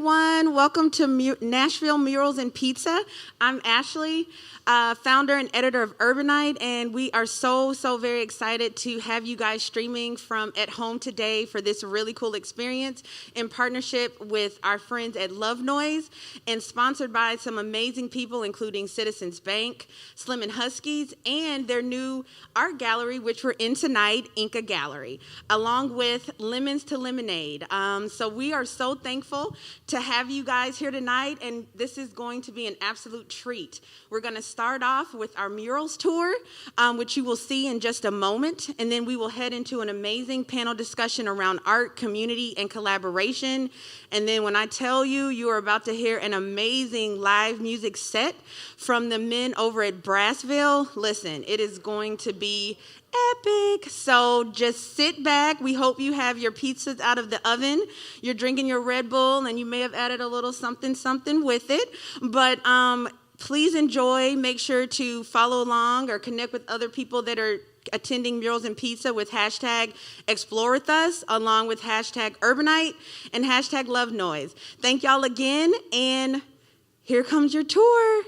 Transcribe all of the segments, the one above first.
everyone. Welcome to Nashville Murals and Pizza. I'm Ashley, founder and editor of Urbanite, and we are so very excited to have you guys streaming from at home today for this really cool experience in partnership with our friends at Love Noise and sponsored by some amazing people, including Citizens Bank, Slim and Huskies, and their new art gallery, which we're in tonight, Inca Gallery, along with Lemons to Lemonade. So we are so thankful to have you guys here tonight, and this is going to be an absolute treat. We're going to start off with our Murals tour, which you will see in just a moment, and then we will head into an amazing panel discussion around art, community, and collaboration. And then when I tell you, you are about to hear an amazing live music set from the men over at Brassville. Listen, it is going to be epic. So just sit back. We hope you have your pizzas out of the oven. You're drinking your Red Bull, and you may have added a little something with it. But please enjoy. Make sure to follow along or connect with other people that are attending Murals and Pizza with hashtag Explore With Us, along with hashtag Urbanite and hashtag Love Noise. Thank y'all again, and here comes your tour.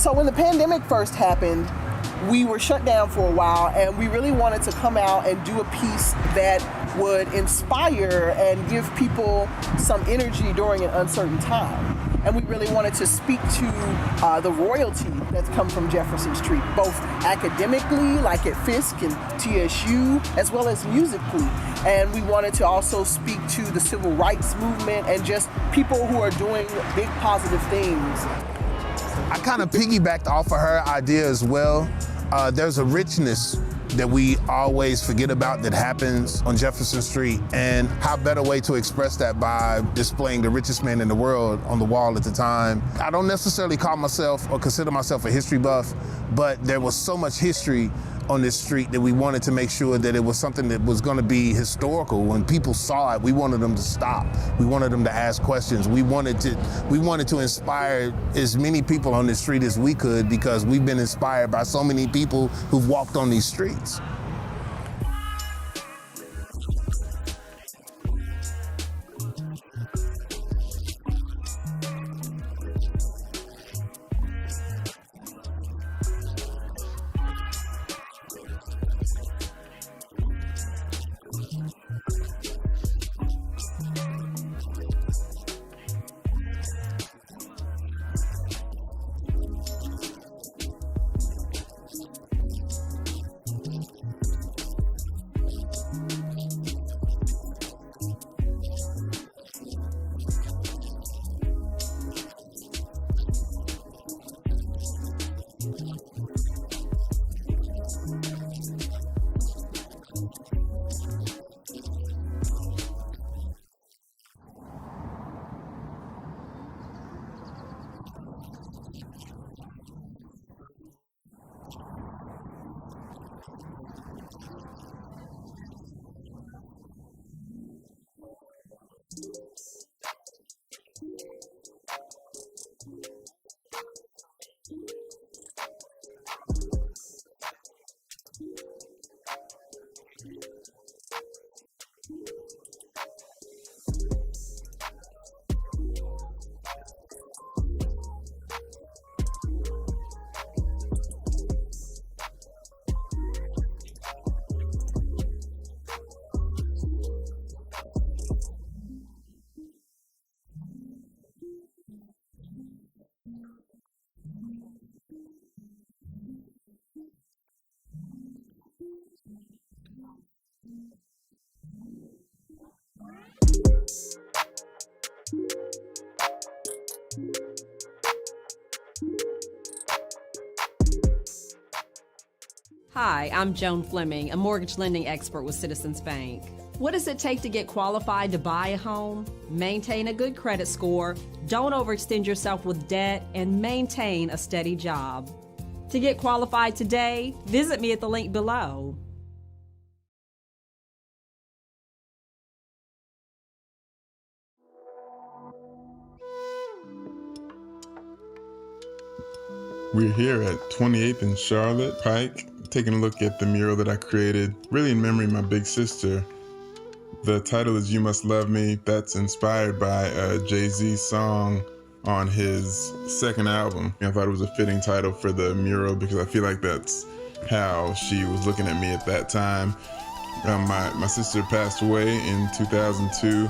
So when the pandemic first happened, we were shut down for a while, and we really wanted to come out and do a piece that would inspire and give people some energy during an uncertain time. And we really wanted to speak to the royalty that's come from Jefferson Street, both academically, like at Fisk and TSU, as well as musically. And we wanted to also speak to the civil rights movement and just people who are doing big positive things. I kind of piggybacked off of her idea as well. There's a richness that we always forget about that happens on Jefferson Street, and how better way to express that by displaying the richest man in the world on the wall at the time. I don't necessarily call myself or consider myself a history buff, but there was so much history on this street that we wanted to make sure that it was something that was going to be historical. When people saw it, we wanted them to stop. We wanted them to ask questions. We wanted to inspire as many people on this street as we could, because we've been inspired by so many people who've walked on these streets. Hi, I'm Joan Fleming, a mortgage lending expert with Citizens Bank. What does it take to get qualified to buy a home? Maintain a good credit score, don't overextend yourself with debt, and maintain a steady job. To get qualified today, visit me at the link below. We're here at 28th and Charlotte Pike, taking a look at the mural that I created, really in memory of my big sister. The title is You Must Love Me. That's inspired by a Jay-Z song on his second album. I thought it was a fitting title for the mural because I feel like that's how she was looking at me at that time. My sister passed away in 2002.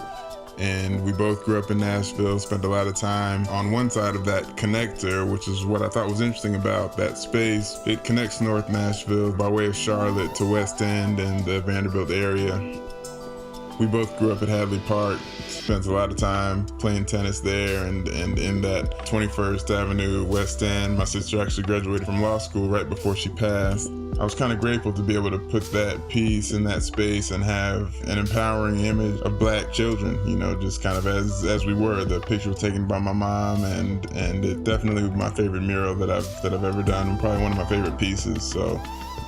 And we both grew up in Nashville, spent a lot of time on one side of that connector, which is what I thought was interesting about that space. It connects North Nashville by way of Charlotte to West End and the Vanderbilt area. We both grew up at Hadley Park, spent a lot of time playing tennis there and in that 21st Avenue West End. My sister actually graduated from law school right before she passed. I was kind of grateful to be able to put that piece in that space and have an empowering image of Black children, you know, just kind of as we were. The picture was taken by my mom, and it definitely was my favorite mural that I've ever done, and probably one of my favorite pieces. So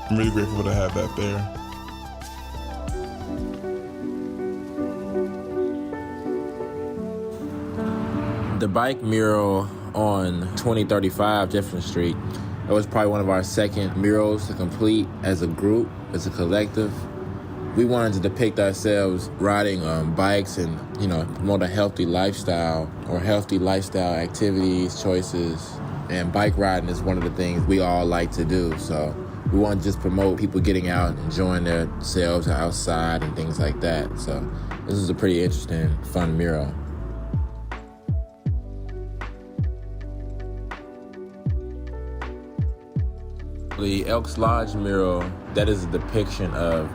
I'm really grateful to have that there. The bike mural on 2035 Jefferson Street, that was probably one of our second murals to complete as a group, as a collective. We wanted to depict ourselves riding bikes and, promote a healthy lifestyle or healthy lifestyle activities, choices, And bike riding is one of the things we all like to do. So we want to just promote people getting out and enjoying themselves outside and things like that. So this is a pretty interesting, fun mural. The Elks Lodge mural, that is a depiction of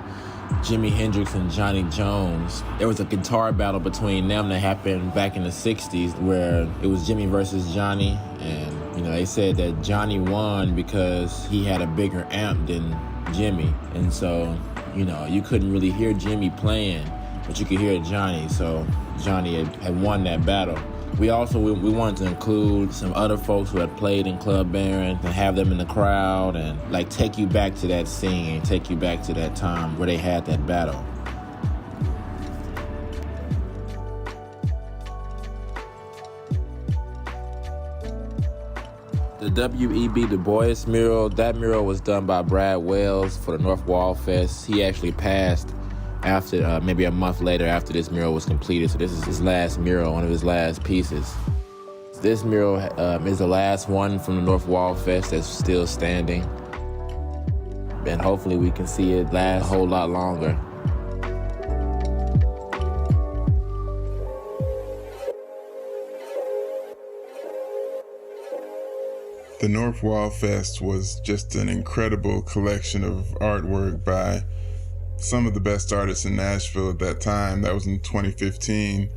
Jimi Hendrix and Johnny Jones. There was a guitar battle between them that happened back in the 60s where it was Jimmy versus Johnny. And, they said that Johnny won because he had a bigger amp than Jimmy. And so, you couldn't really hear Jimmy playing, but you could hear Johnny. So Johnny had won that battle. We wanted to include some other folks who had played in Club Baron and have them in the crowd and take you back to that scene, take you back to that time where they had that battle. The W.E.B. Du Bois mural, that mural was done by Brad Wells for the North Wall Fest. He actually passed after maybe a month later after this mural was completed. So this is his last mural, one of his last pieces. This mural is the last one from the North Wall Fest that's still standing. And hopefully we can see it last a whole lot longer. The North Wall Fest was just an incredible collection of artwork by some of the best artists in Nashville at that time. That was in 2015.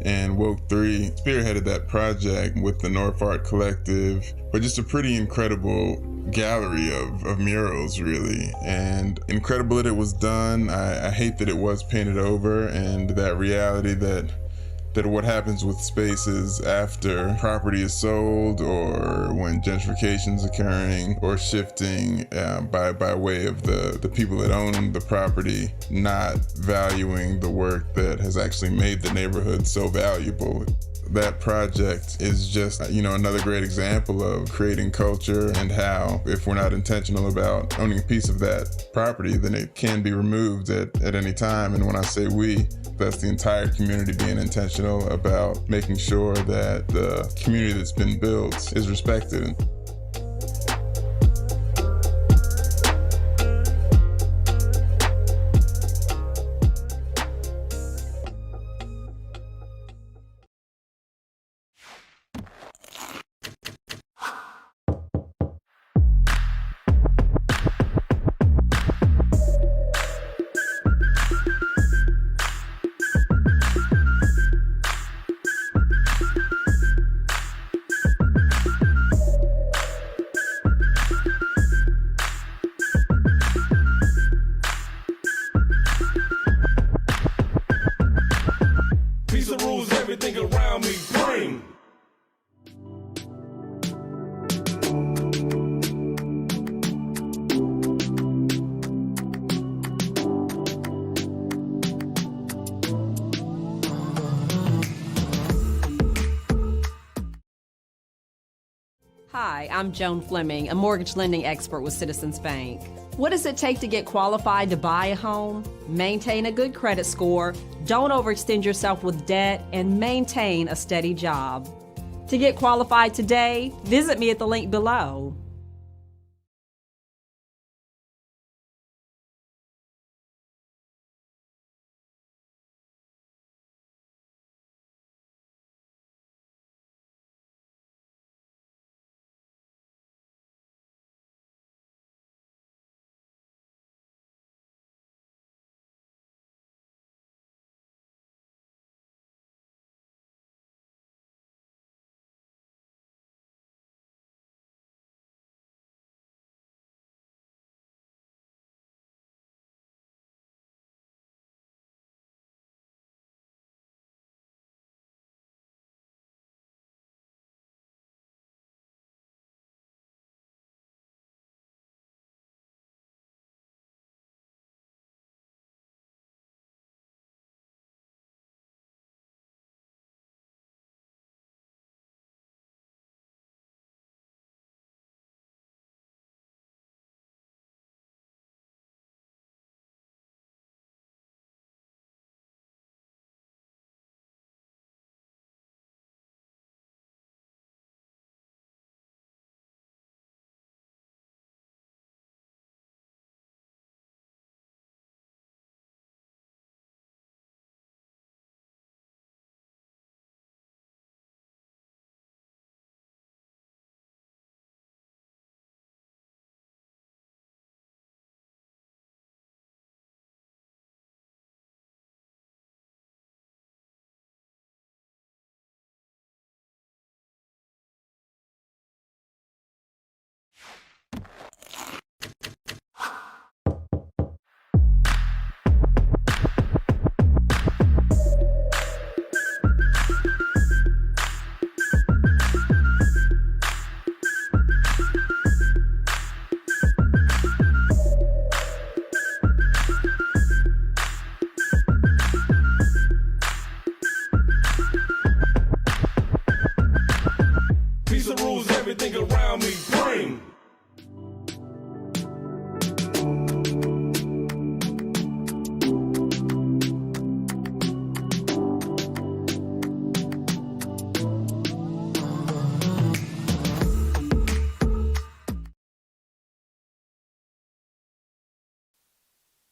And Woke 3 spearheaded that project with the North Art Collective, but just a pretty incredible gallery of murals, really. And incredible that it was done. I hate that it was painted over, and that reality that what happens with spaces after property is sold or when gentrification is occurring or shifting by way of the people that own the property not valuing the work that has actually made the neighborhood so valuable. That project is just, another great example of creating culture and how if we're not intentional about owning a piece of that property, then it can be removed at any time. And when I say we, that's the entire community being intentional about making sure that the community that's been built is respected. Piece of rules, everything around me bring. Hi, I'm Joan Fleming, a mortgage lending expert with Citizens Bank. What does it take to get qualified to buy a home? Maintain a good credit score, don't overextend yourself with debt, and maintain a steady job. To get qualified today, visit me at the link below.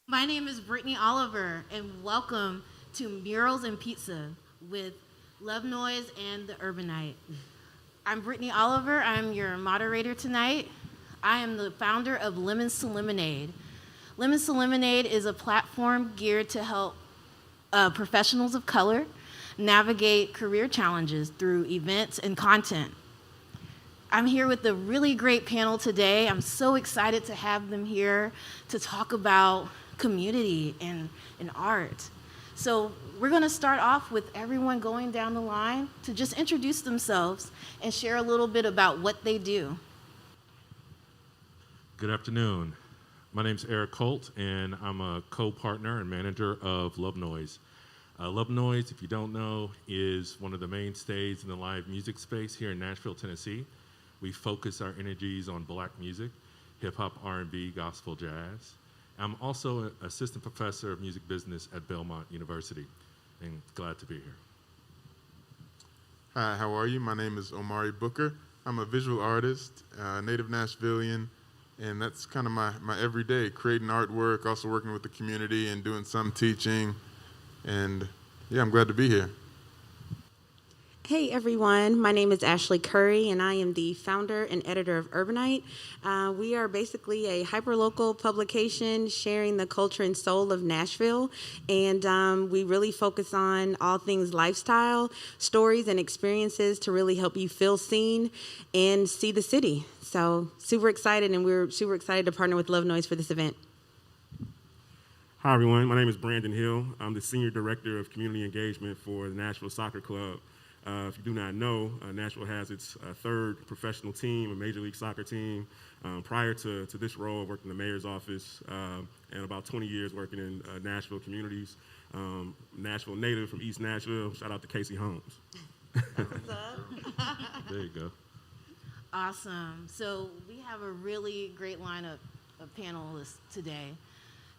My name is Brittany Oliver, and welcome to Murals and Pizza with Love Noise and the Urbanite. I'm Brittany Oliver. I'm your moderator tonight. I am the founder of Lemons to Lemonade. Lemons to Lemonade is a platform geared to help professionals of color navigate career challenges through events and content. I'm here with a really great panel today. I'm so excited to have them here to talk about community and art. So we're going to start off with everyone going down the line to just introduce themselves and share a little bit about what they do. Good afternoon. My name's Eric Colt, and I'm a co-partner and manager of Love Noise. Love Noise, if you don't know, is one of the mainstays in the live music space here in Nashville, Tennessee. We focus our energies on Black music, hip-hop, R&B, gospel, jazz. I'm also an assistant professor of music business at Belmont University, and glad to be here. Hi, how are you? My name is Omari Booker. I'm a visual artist, native Nashvilleian, and that's kind of my everyday, creating artwork, also working with the community and doing some teaching. And yeah, I'm glad to be here. Hey everyone, my name is Ashley Curry and I am the founder and editor of Urbanite. We are basically a hyperlocal publication sharing the culture and soul of Nashville, and we really focus on all things lifestyle, stories, and experiences to really help you feel seen and see the city. So super excited, and we're super excited to partner with Love Noise for this event. Hi everyone, my name is Brandon Hill. I'm the Senior Director of Community Engagement for the Nashville Soccer Club. If you do not know, Nashville has its third professional team, a Major League Soccer team. Prior to this role, I worked in the mayor's office and about 20 years working in Nashville communities. Nashville native from East Nashville. Shout out to Casey Holmes. There you go. Awesome. So we have a really great lineup of panelists today.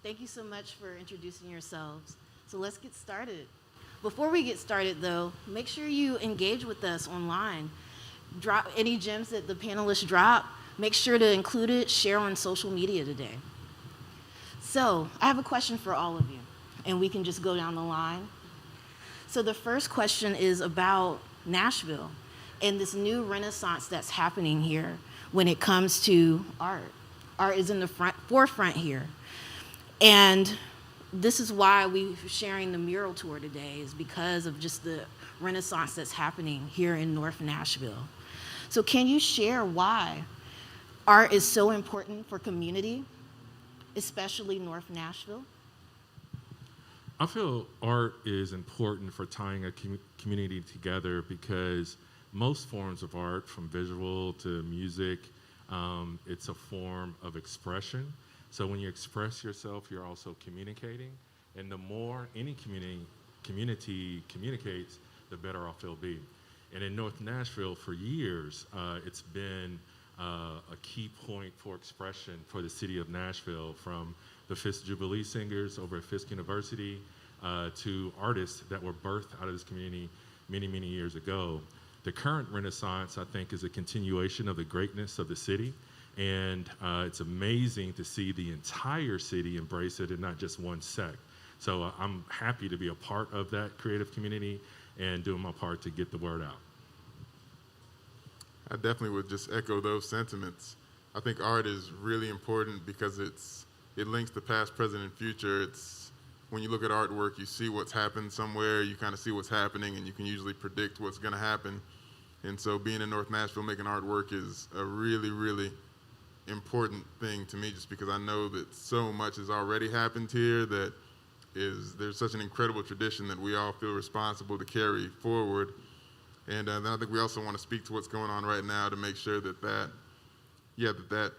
Thank you so much for introducing yourselves. So let's get started. Before we get started, though, make sure you engage with us online. Drop any gems that the panelists drop. Make sure to include it, share on social media today. So I have a question for all of you, and we can just go down the line. So the first question is about Nashville and this new renaissance that's happening here when it comes to art. Art is in the forefront here. And this is why we're sharing the mural tour today, is because of just the renaissance that's happening here in North Nashville. So can you share why art is so important for community, especially North Nashville? I feel art is important for tying a community together because most forms of art, from visual to music, it's a form of expression. So when you express yourself, you're also communicating. And the more any community communicates, the better off it'll be. And in North Nashville, for years, it's been a key point for expression for the city of Nashville, from the Fisk Jubilee singers over at Fisk University to artists that were birthed out of this community many, many years ago. The current renaissance, I think, is a continuation of the greatness of the city. And it's amazing to see the entire city embrace it and not just one sect. So I'm happy to be a part of that creative community and doing my part to get the word out. I definitely would just echo those sentiments. I think art is really important because it links the past, present, and future. It's when you look at artwork, you see what's happened somewhere, you kind of see what's happening, and you can usually predict what's going to happen. And so being in North Nashville making artwork is a really, really important thing to me, just because I know that so much has already happened here that there's such an incredible tradition that we all feel responsible to carry forward. And then I think we also want to speak to what's going on right now to make sure that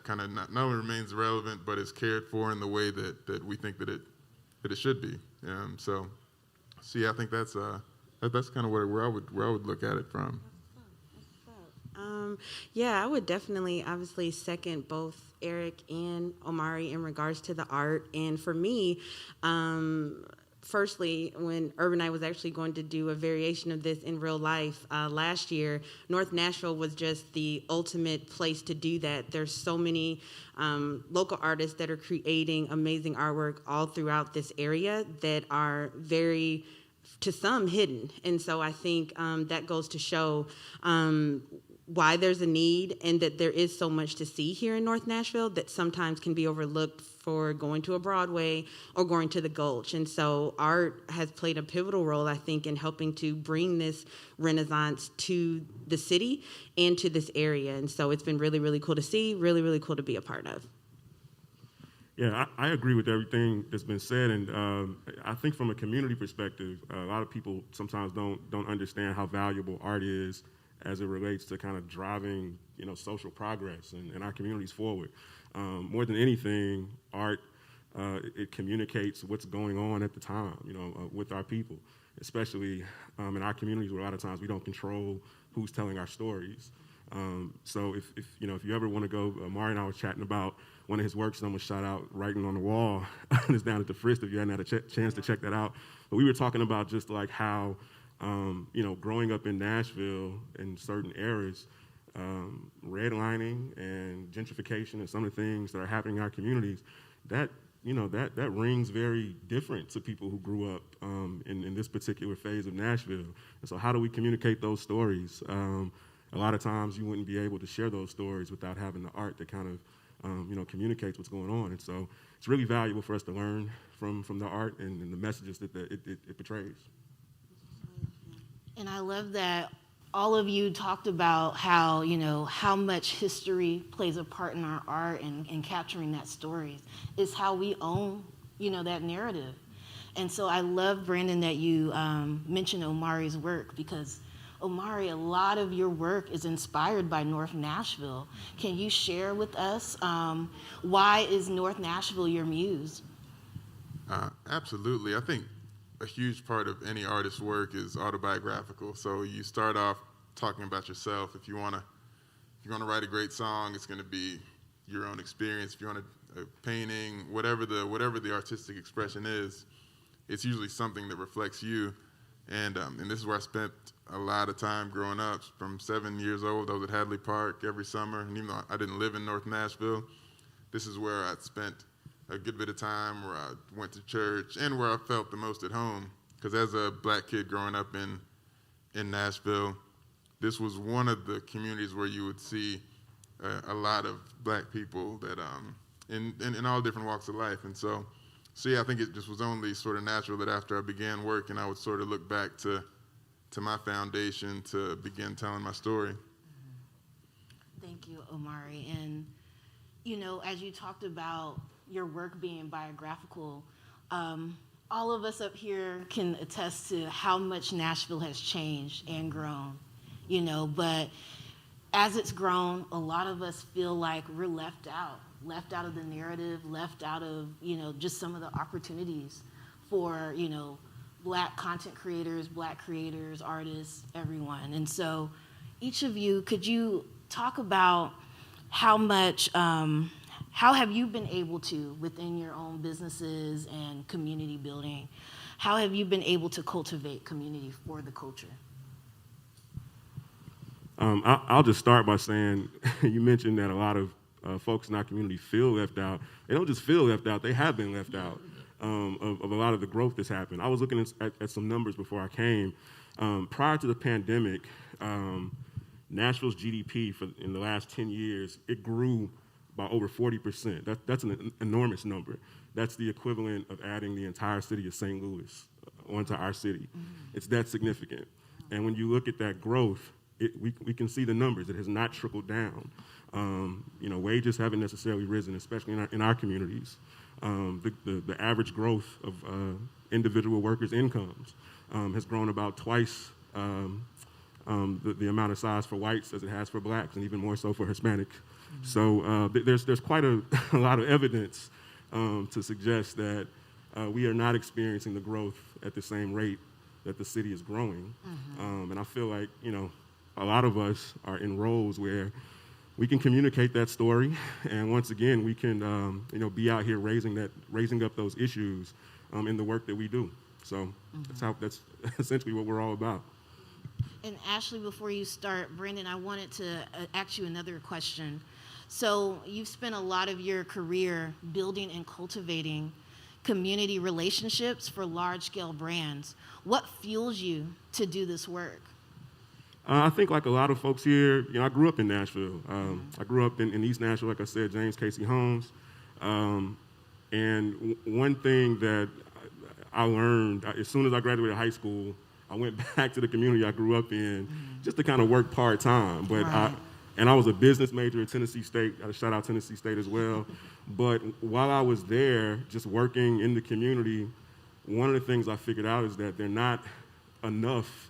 kind of not only remains relevant, but is cared for in the way that we think that it should be. So yeah, I think that's kind of where I would look at it from. Yeah, I would definitely, obviously, second both Eric and Omari in regards to the art. And for me, firstly, when Urbanite was actually going to do a variation of this in real life last year, North Nashville was just the ultimate place to do that. There's so many local artists that are creating amazing artwork all throughout this area that are very, to some, hidden. And so I think that goes to show why there's a need and that there is so much to see here in North Nashville that sometimes can be overlooked for going to a Broadway or going to the Gulch. And so art has played a pivotal role, I think, in helping to bring this renaissance to the city and to this area. And so it's been really, really cool to see, really, really cool to be a part of. Yeah, I agree with everything that's been said, and I think from a community perspective, a lot of people sometimes don't understand how valuable art is as it relates to kind of driving, social progress and our communities forward. More than anything, art, it communicates what's going on at the time, with our people, especially in our communities where a lot of times we don't control who's telling our stories. So if you ever want to go, Mari and I was chatting about one of his works, someone shot out Writing on the Wall. It's down at the Frist if you hadn't had a chance to check that out. But we were talking about just like how, growing up in Nashville in certain eras, redlining and gentrification and some of the things that are happening in our communities, that rings very different to people who grew up in this particular phase of Nashville. And so how do we communicate those stories? A lot of times you wouldn't be able to share those stories without having the art that kind of communicates what's going on. And so it's really valuable for us to learn from the art and the messages that it portrays. And I love that all of you talked about how, how much history plays a part in our art and capturing that story. It's how we own, that narrative. And so I love, Brandon, that you mentioned Omari's work, because Omari, a lot of your work is inspired by North Nashville. Can you share with us why is North Nashville your muse? Absolutely. I think a huge part of any artist's work is autobiographical. So you start off talking about yourself. If you want to write a great song, it's going to be your own experience. If you want a painting, whatever the artistic expression is, it's usually something that reflects you. And this is where I spent a lot of time growing up. From 7 years old, I was at Hadley Park every summer. And even though I didn't live in North Nashville, this is where I'd spent a good bit of time, where I went to church and where I felt the most at home. Because as a black kid growing up in Nashville, this was one of the communities where you would see a lot of black people that in all different walks of life. And so yeah, I think it just was only sort of natural that after I began working, I would sort of look back to my foundation to begin telling my story. Thank you, Omari. And, as you talked about your work being biographical, all of us up here can attest to how much Nashville has changed and grown, but as it's grown, a lot of us feel like we're left out of the narrative, left out of, just some of the opportunities for, black content creators, black creators, artists, everyone. And so each of you, could you talk about how have you been able to, within your own businesses and community building, how have you been able to cultivate community for the culture? I'll just start by saying, you mentioned that a lot of folks in our community feel left out. They don't just feel left out, they have been left out of a lot of the growth that's happened. I was looking at some numbers before I came. Prior to the pandemic, Nashville's GDP in the last 10 years, it grew by over 40%. That's an enormous number. That's the equivalent of adding the entire city of St. Louis onto our city. Mm-hmm. It's that significant. And when you look at that growth, we can see the numbers. It has not trickled down. Wages haven't necessarily risen, especially in our communities. The average growth of individual workers' incomes has grown about twice the amount of size for whites as it has for blacks, and even more so for Hispanic. Mm-hmm. So there's quite a lot of evidence to suggest that we are not experiencing the growth at the same rate that the city is growing. Mm-hmm. And I feel like, a lot of us are in roles where we can communicate that story, and once again, we can, be out here raising up those issues in the work that we do. So that's essentially what we're all about. And Ashley, before you start, Brandon, I wanted to ask you another question. So you've spent a lot of your career building and cultivating community relationships for large-scale brands. What fuels you to do this work? I think like a lot of folks here, I grew up in Nashville. I grew up in East Nashville, like I said, James Casey Holmes. And one thing that I learned, as soon as I graduated high school, I went back to the community I grew up in just to kind of work part-time. But I was a business major at Tennessee State. I shout out Tennessee State as well. But while I was there, just working in the community, one of the things I figured out is that there are not enough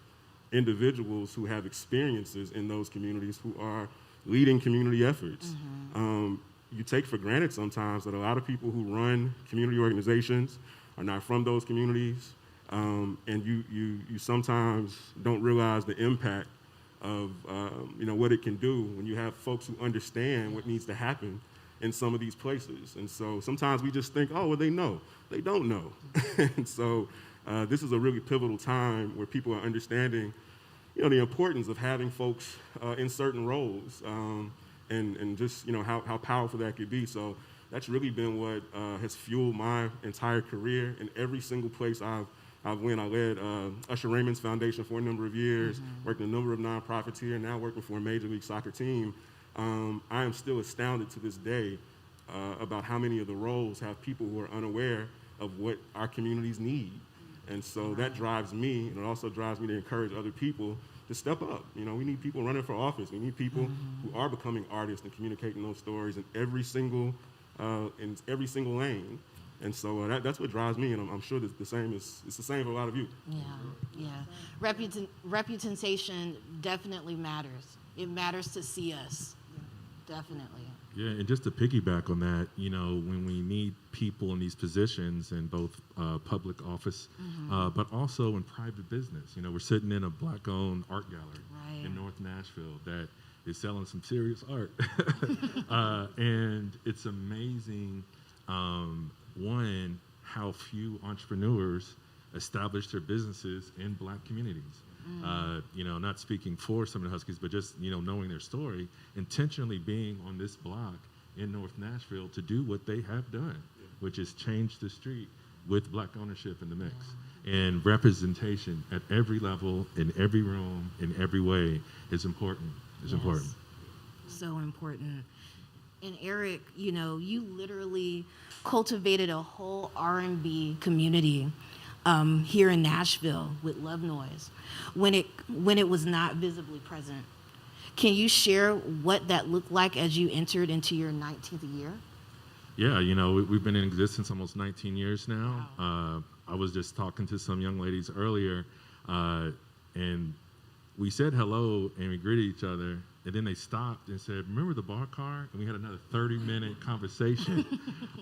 individuals who have experiences in those communities who are leading community efforts. You take for granted sometimes that a lot of people who run community organizations are not from those communities, and you sometimes don't realize the impact of what it can do when you have folks who understand what needs to happen in some of these places. And so sometimes we just think, oh, well, they know. They don't know. And so this is a really pivotal time where people are understanding, the importance of having folks in certain roles, and just, how powerful that could be. So that's really been what has fueled my entire career. In every single place I've went. I led Usher Raymond's Foundation for a number of years, worked in a number of nonprofits here, now working for a Major League Soccer team. I am still astounded to this day about how many of the roles have people who are unaware of what our communities need. And so that drives me, and it also drives me to encourage other people to step up. We need people running for office. We need people who are becoming artists and communicating those stories in every single lane. And so that's what drives me, and I'm sure that it's the same for a lot of you. Yeah. Reputation definitely matters. It matters to see us, definitely. Yeah, and just to piggyback on that, when we need people in these positions in both public office, but also in private business. We're sitting in a Black-owned art gallery in North Nashville that is selling some serious art. And it's amazing, one, how few entrepreneurs establish their businesses in Black communities. Not speaking for some of the Huskies, but just, knowing their story, intentionally being on this block in North Nashville to do what they have done, which is change the street with Black ownership in the mix. And representation at every level, in every room, in every way is important. It's important. So important. And Eric, you literally cultivated a whole R&B community here in Nashville with Love Noise when it was not visibly present. Can you share what that looked like as you entered into your 19th year? Yeah, we've been in existence almost 19 years now. Wow. I was just talking to some young ladies earlier, and we said hello and we greeted each other, and then they stopped and said, "Remember the bar car?" And we had another 30-minute conversation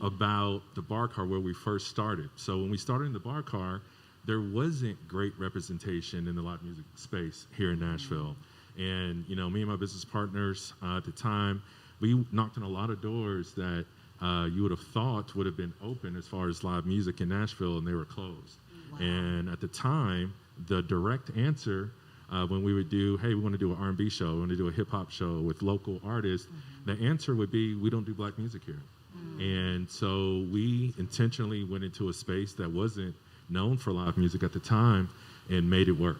about the bar car where we first started. So when we started in the bar car, there wasn't great representation in the live music space here in Nashville. And, me and my business partners at the time, we knocked on a lot of doors that you would have thought would have been open as far as live music in Nashville, and they were closed. Wow. And at the time, the direct answer when we would do, hey, we want to do an R&B show, we want to do a hip-hop show with local artists, the answer would be, we don't do Black music here. And so we intentionally went into a space that wasn't known for live music at the time and made it work.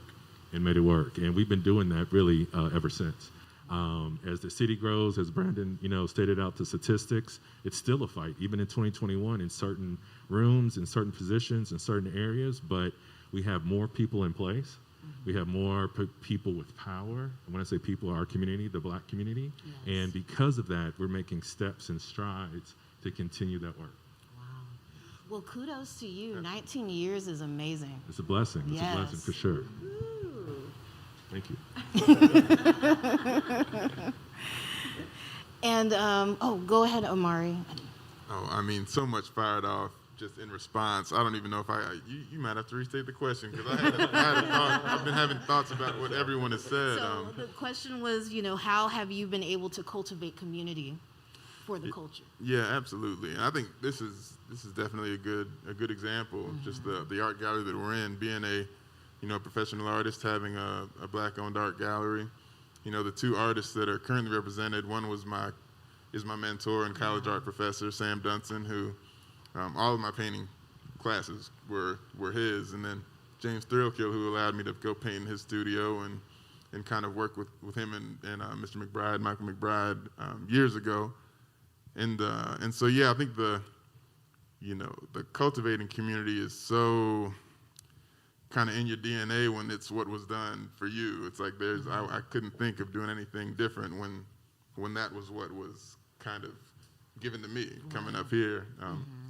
And we've been doing that really ever since. As the city grows, as Brandon, stated out the statistics, it's still a fight, even in 2021, in certain rooms, in certain positions, in certain areas, but we have more people in place. We have more people with power. And when I say people, our community, the Black community. Yes. And because of that, we're making steps and strides to continue that work. Wow. Well, kudos to you. 19 years is amazing. It's a blessing. It's a blessing for sure. Ooh. Thank you. And, go ahead, Omari. So much fired off just in response. I don't even know if you might have to restate the question, because I had a thought. I've been having thoughts about what everyone has said. So the question was, how have you been able to cultivate community for the culture. Yeah, absolutely. And I think this is definitely a good example of just the art gallery that we're in, being a professional artist, having a Black-owned art gallery. The two artists that are currently represented, one is my mentor and college art professor, Sam Dunson, who all of my painting classes were his, and then James Thrillkill, who allowed me to go paint in his studio and kind of work with him and Mr. McBride, Michael McBride, years ago. And so, yeah, I think the cultivating community is so kind of in your DNA when it's what was done for you. It's like I couldn't think of doing anything different when that was what was kind of given to me coming up here.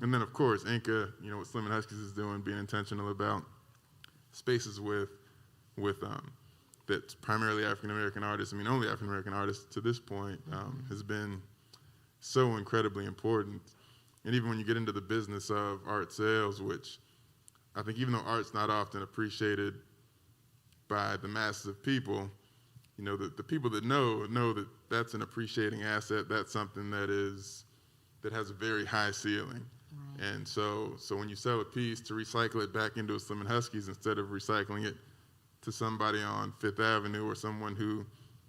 And then, of course, Inca, what Slim and Huskies is doing, being intentional about spaces with that's primarily African-American artists, only African-American artists to this point, has been so incredibly important. And even when you get into the business of art sales, which I think even though art's not often appreciated by the masses of people, the people that know that that's an appreciating asset. That's something that has a very high ceiling. Right. And so when you sell a piece, to recycle it back into a Slim and Huskies instead of recycling it to somebody on Fifth Avenue or someone who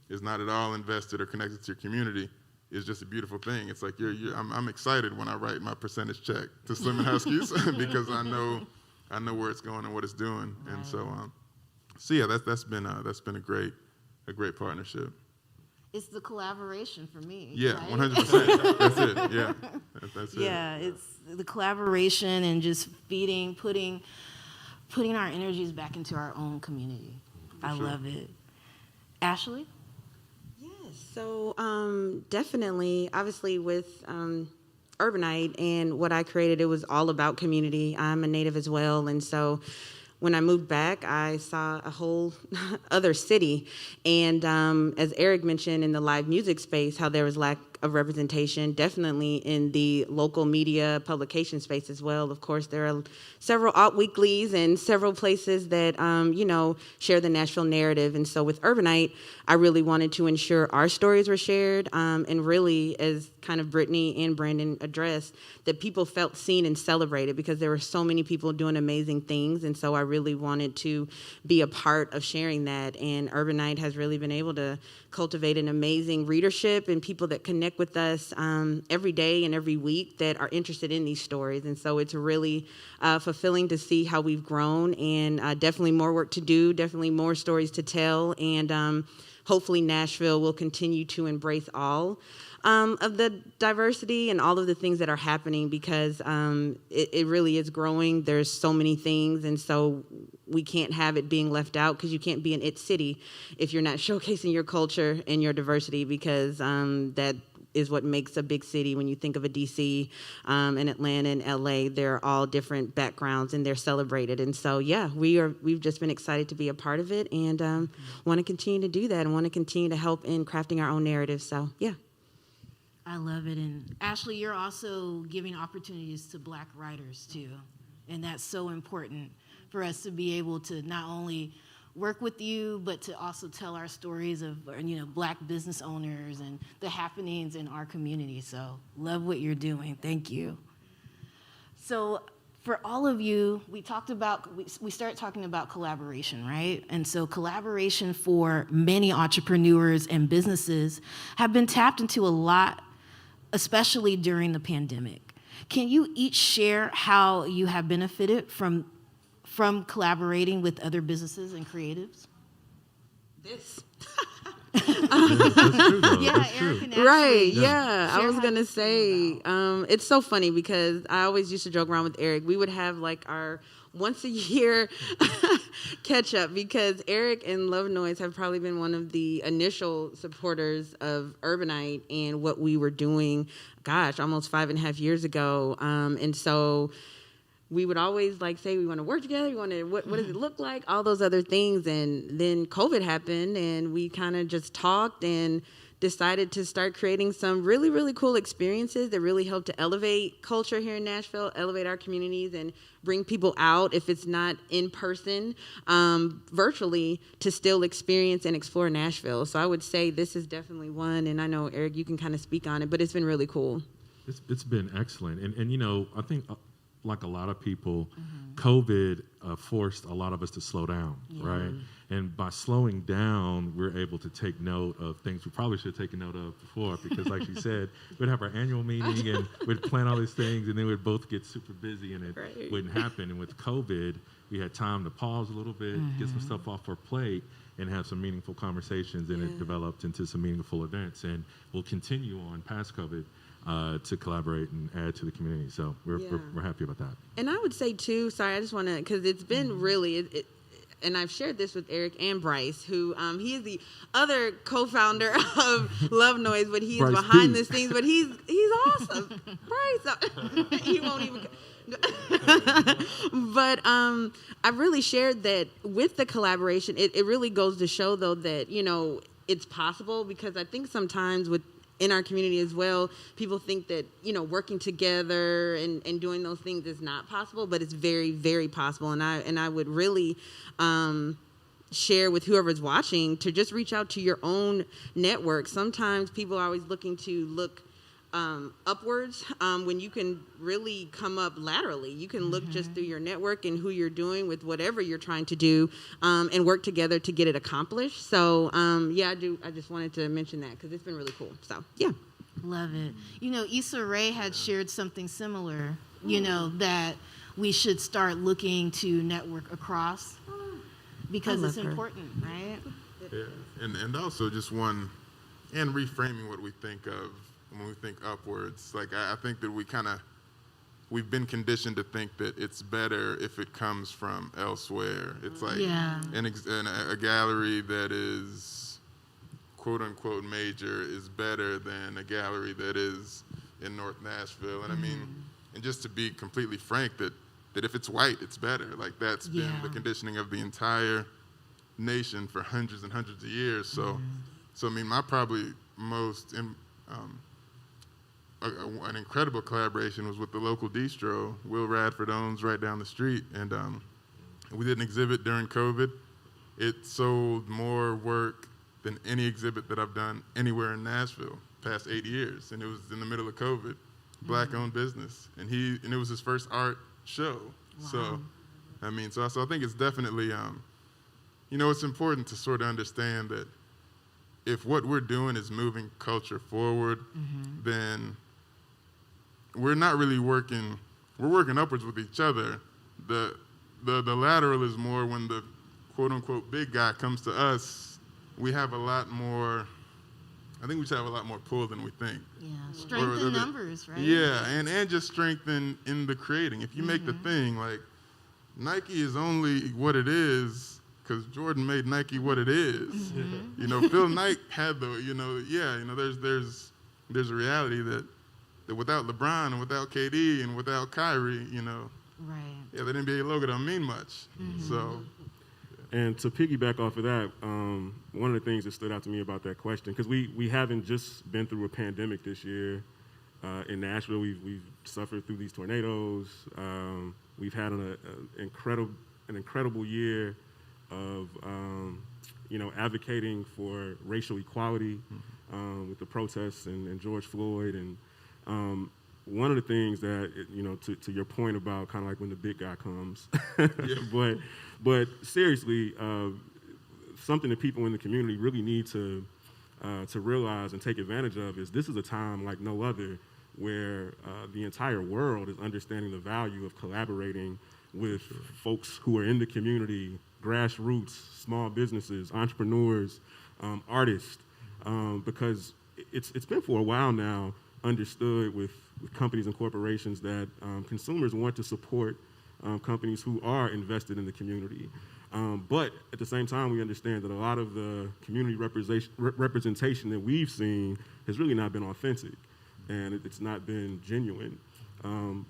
is not at all invested or connected to your community is just a beautiful thing. It's like I'm excited when I write my percentage check to Slim and Huskies because I know where it's going and what it's doing. Right. And so yeah, that's been a great partnership. It's the collaboration for me. Yeah, right? 100%. That's it. Yeah, that's it. Yeah, it's the collaboration and just putting our energies back into our own community. I love it. Ashley? Yes. So definitely, obviously, with Urbanite and what I created, it was all about community. I'm a native as well, and so when I moved back, I saw a whole other city. And as Eric mentioned in the live music space, how there was lack of representation, definitely in the local media publication space as well. Of course, there are several art weeklies and several places that, share the Nashville narrative. And so with Urbanite, I really wanted to ensure our stories were shared, and really, as kind of Brittany and Brandon addressed, that people felt seen and celebrated because there were so many people doing amazing things. And so I really wanted to be a part of sharing that. And Urbanite has really been able to cultivate an amazing readership and people that connect with us every day and every week that are interested in these stories. And so it's really fulfilling to see how we've grown, and definitely more work to do, definitely more stories to tell. And hopefully Nashville will continue to embrace all of the diversity and all of the things that are happening, because it really is growing. There's so many things, and so we can't have it being left out, because you can't be an it city if you're not showcasing your culture and your diversity, because that is what makes a big city. When you think of a DC and Atlanta and LA, they're all different backgrounds and they're celebrated. And so, yeah, we've just been excited to be a part of it, and want to continue to do that and want to continue to help in crafting our own narrative. So, yeah. I love it. And Ashley, you're also giving opportunities to Black writers too. And that's so important for us to be able to not only work with you, but to also tell our stories of, Black business owners and the happenings in our community. So love what you're doing. Thank you. So for all of you, we started talking about collaboration, right? And so collaboration for many entrepreneurs and businesses have been tapped into a lot, especially during the pandemic. Can you each share how you have benefited from collaborating with other businesses and creatives? This. Yeah, Eric and Ashley. Right, yeah. I was going to say, it's so funny because I always used to joke around with Eric. We would have like our once a year catch up, because Eric and Love Noise have probably been one of the initial supporters of Urbanite and what we were doing, almost 5.5 years ago. And so we would always say we want to work together. What does it look like? All those other things. And then COVID happened, and we kind of just talked and decided to start creating some really, really cool experiences that really help to elevate culture here in Nashville, elevate our communities, and bring people out, if it's not in person, virtually, to still experience and explore Nashville. So I would say this is definitely one, and I know, Eric, you can kind of speak on it, but it's been really cool. It's been excellent. And you know, I think like a lot of people, COVID forced a lot of us to slow down, right? And by slowing down, we're able to take note of things we probably should have taken note of before, because like she said, we'd have our annual meeting and we'd plan all these things, and then we'd both get super busy and it wouldn't happen. And with COVID, we had time to pause a little bit, get some stuff off our plate, and have some meaningful conversations, and it developed into some meaningful events. And we'll continue on past COVID to collaborate and add to the community. So we're happy about that. And I would say too, sorry, I just want to, because it's been really, and I've shared this with Eric and Bryce, who he is the other co-founder of Love Noise, but he is behind the scenes, but he's awesome. Bryce, he won't even but I really shared that with the collaboration, it really goes to show, though, that, you know, it's possible, because I think sometimes in our community as well, people think that, you know, working together and doing those things is not possible, but it's very, very possible. And I would really share with whoever's watching to just reach out to your own network. Sometimes people are always looking to look upwards when you can really come up laterally. You can look just through your network and who you're doing with whatever you're trying to do, and work together to get it accomplished. So I just wanted to mention that, because it's been really cool. So love it. You know, Issa Rae had shared something similar, you know, that we should start looking to network across, because it's important, right? Yeah, and also just one, and reframing what we think of when we think upwards. Like, I think that we've been conditioned to think that it's better if it comes from elsewhere. It's like a gallery that is quote unquote major is better than a gallery that is in North Nashville. And I mean, and just to be completely frank, that if it's white, it's better. Like, that's been the conditioning of the entire nation for hundreds and hundreds of years. So I mean, my probably most an incredible collaboration was with the local distro Will Radford owns right down the street, and we did an exhibit during COVID. It sold more work than any exhibit that I've done anywhere in Nashville past 8 years, and it was in the middle of COVID. Black-owned business, and it was his first art show. Wow. So, I mean, so I think it's definitely, you know, it's important to sort of understand that if what we're doing is moving culture forward, then we're not really working. We're working upwards with each other. The lateral is more when the quote unquote big guy comes to us. We have a lot more. I think we should have a lot more pull than we think. Yeah, strength in numbers, right? Yeah, and just strengthen in the creating. If you make the thing, like, Nike is only what it is because Jordan made Nike what it is. You know, Phil Knight had there's a reality that without LeBron and without KD and without Kyrie, you know, the NBA logo don't mean much. So. And to piggyback off of that, one of the things that stood out to me about that question, because we haven't just been through a pandemic this year in Nashville. We've suffered through these tornadoes. We've had an incredible year of advocating for racial equality with the protests and George Floyd. And one of the things that, to your point about kind of like when the big guy comes, but seriously, something that people in the community really need to realize and take advantage of is this is a time like no other where the entire world is understanding the value of collaborating with folks who are in the community, grassroots, small businesses, entrepreneurs, artists, because it's been for a while now understood with companies and corporations that consumers want to support companies who are invested in the community. But at the same time, we understand that a lot of the community representation that we've seen has really not been authentic, and it's not been genuine.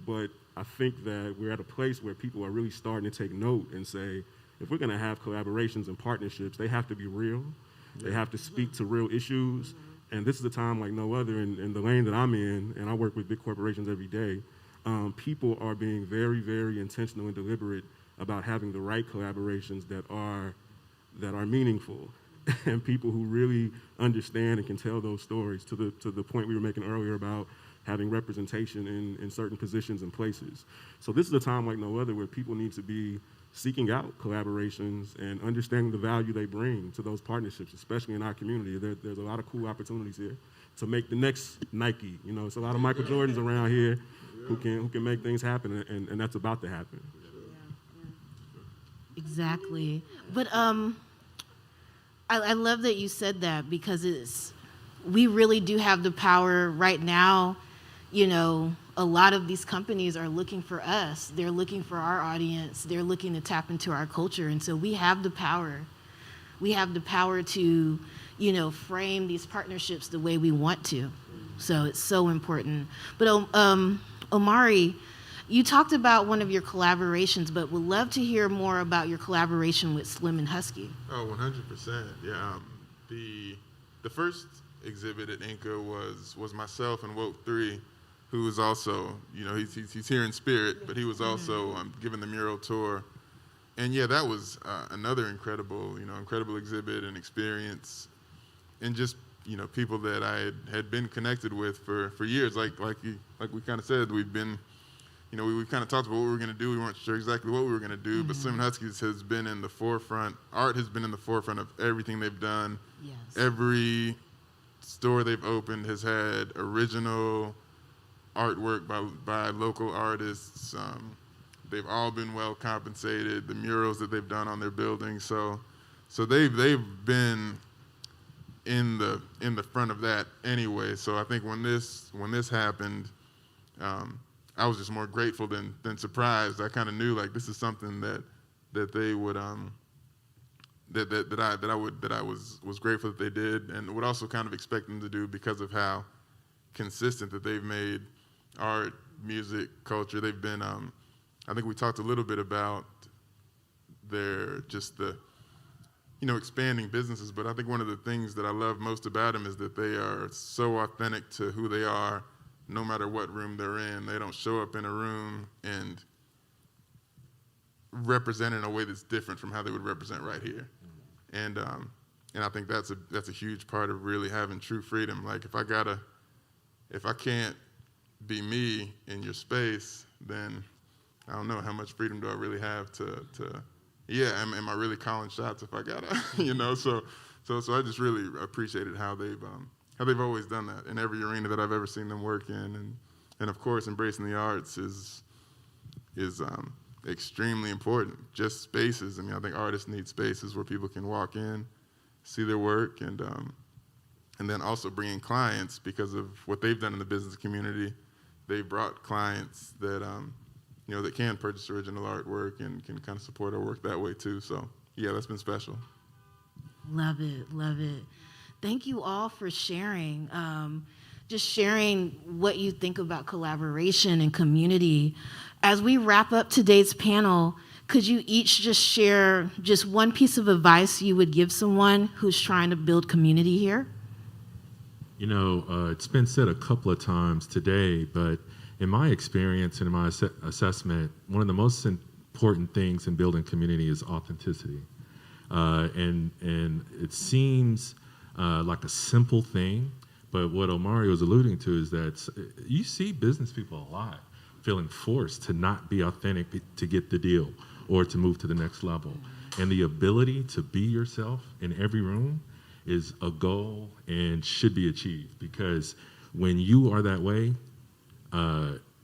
But I think that we're at a place where people are really starting to take note and say, if we're going to have collaborations and partnerships, they have to be real. They have to speak to real issues. And this is a time like no other in the lane that I'm in, and I work with big corporations every day. People are being very, very intentional and deliberate about having the right collaborations that are meaningful, and people who really understand and can tell those stories. To the point we were making earlier about having representation in certain positions and places. So this is a time like no other where people need to be seeking out collaborations and understanding the value they bring to those partnerships, especially in our community. There's a lot of cool opportunities here to make the next Nike. You know, it's a lot of Michael Jordans around here who can make things happen, and that's about to happen. Exactly. But I love that you said that, because we really do have the power right now. You know, a lot of these companies are looking for us. They're looking for our audience. They're looking to tap into our culture. And so we have the power. We have the power to, you know, frame these partnerships the way we want to. So it's so important. But Omari, you talked about one of your collaborations, but would love to hear more about your collaboration with Slim and Husky. Oh, 100%. Yeah. The first exhibit at Inca was myself and Woke 3, who was also, you know, he's here in spirit, but he was also giving the mural tour. And yeah, that was another incredible exhibit and experience, and just, you know, people that I had been connected with for years. Like we kind of said, we've been, you know, we kind of talked about what we were going to do. We weren't sure exactly what we were going to do, but Slim Huskies has been in the forefront. Art has been in the forefront of everything they've done. Yes. Every store they've opened has had original artwork by local artists. They've all been well compensated. The murals that they've done on their buildings, so they've been in the front of that anyway. So I think when this happened, I was just more grateful than surprised. I kind of knew, like, this is something that they would that I was grateful that they did, and would also kind of expect them to do, because of how consistent that they've made art, music, culture. They've been, I think we talked a little bit about their, just the, you know, expanding businesses, but I think one of the things that I love most about them is that they are so authentic to who they are, no matter what room they're in. They don't show up in a room and represent in a way that's different from how they would represent right here. And I think that's a huge part of really having true freedom. Like, if I can't be me in your space, then I don't know, how much freedom do I really have to am I really calling shots if I gotta, you know? So I just really appreciated how they've always done that in every arena that I've ever seen them work in, and of course embracing the arts is extremely important. Just spaces. I mean, I think artists need spaces where people can walk in, see their work, and then also bringing clients, because of what they've done in the business community. They've brought clients that you know, that can purchase original artwork and can kind of support our work that way too. So yeah, that's been special. Love it, love it. Thank you all for sharing. Just sharing what you think about collaboration and community. As we wrap up today's panel, could you each just share just one piece of advice you would give someone who's trying to build community here? You know, it's been said a couple of times today, but in my experience and in my assessment, one of the most important things in building community is authenticity. And it seems like a simple thing, but what Omari was alluding to is that you see business people a lot feeling forced to not be authentic to get the deal or to move to the next level. And the ability to be yourself in every room is a goal and should be achieved, because when you are that way,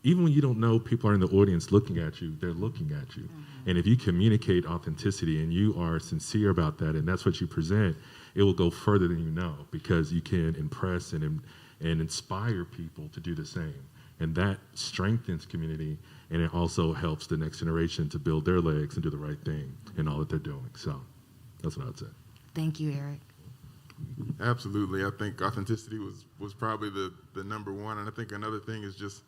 even when you don't know people are in the audience looking at you, they're looking at you. And if you communicate authenticity and you are sincere about that, and that's what you present, it will go further than you know, because you can impress and inspire people to do the same. And that strengthens community, and it also helps the next generation to build their legs and do the right thing in all that they're doing. So that's what I would say. Thank you, Eric. Absolutely. I think authenticity was probably the number one. And I think another thing is just,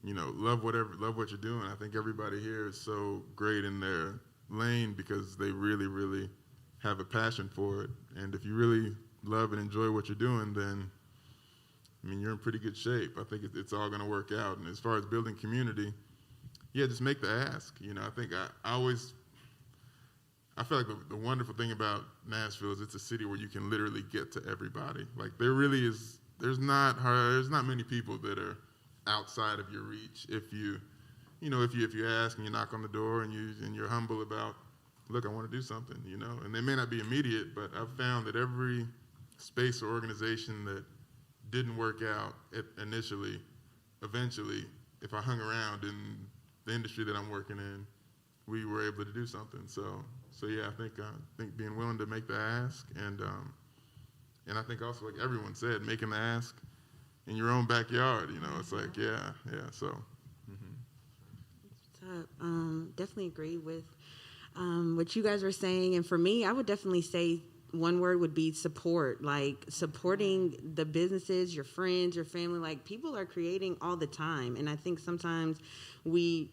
you know, love what you're doing. I think everybody here is so great in their lane because they really, really have a passion for it. And if you really love and enjoy what you're doing, then I mean, you're in pretty good shape. I think it's all going to work out. And as far as building community, yeah, just make the ask. You know, I think I feel like the wonderful thing about Nashville is it's a city where you can literally get to everybody. Like there's not many people that are outside of your reach if you ask and you knock on the door and you're humble about, look, I want to do something, you know. And they may not be immediate, but I've found that every space or organization that didn't work out initially, eventually, if I hung around in the industry that I'm working in, we were able to do something. So yeah, I think being willing to make the ask, and I think also, like everyone said, making the ask in your own backyard. You know, it's like yeah. So. Definitely agree with what you guys were saying, and for me, I would definitely say one word would be support. Like supporting the businesses, your friends, your family. Like people are creating all the time, and I think sometimes we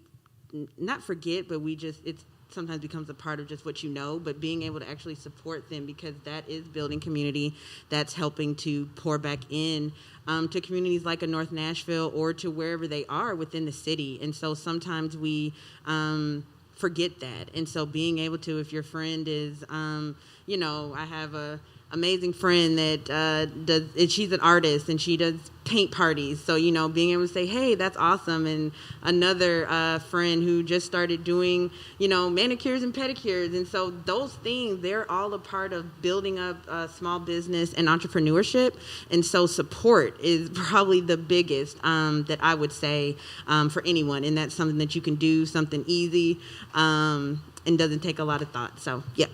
not forget, but it sometimes becomes a part of just what you know, but being able to actually support them, because that is building community, that's helping to pour back in to communities like a North Nashville or to wherever they are within the city. And so sometimes we forget that. And so being able to, if your friend is, I have a amazing friend that she's an artist and she does paint parties. So, being able to say, hey, that's awesome. And another friend who just started doing, manicures and pedicures. And so those things, they're all a part of building up small business and entrepreneurship. And so support is probably the biggest that I would say for anyone. And that's something that you can do, something easy and doesn't take a lot of thought. So, yeah.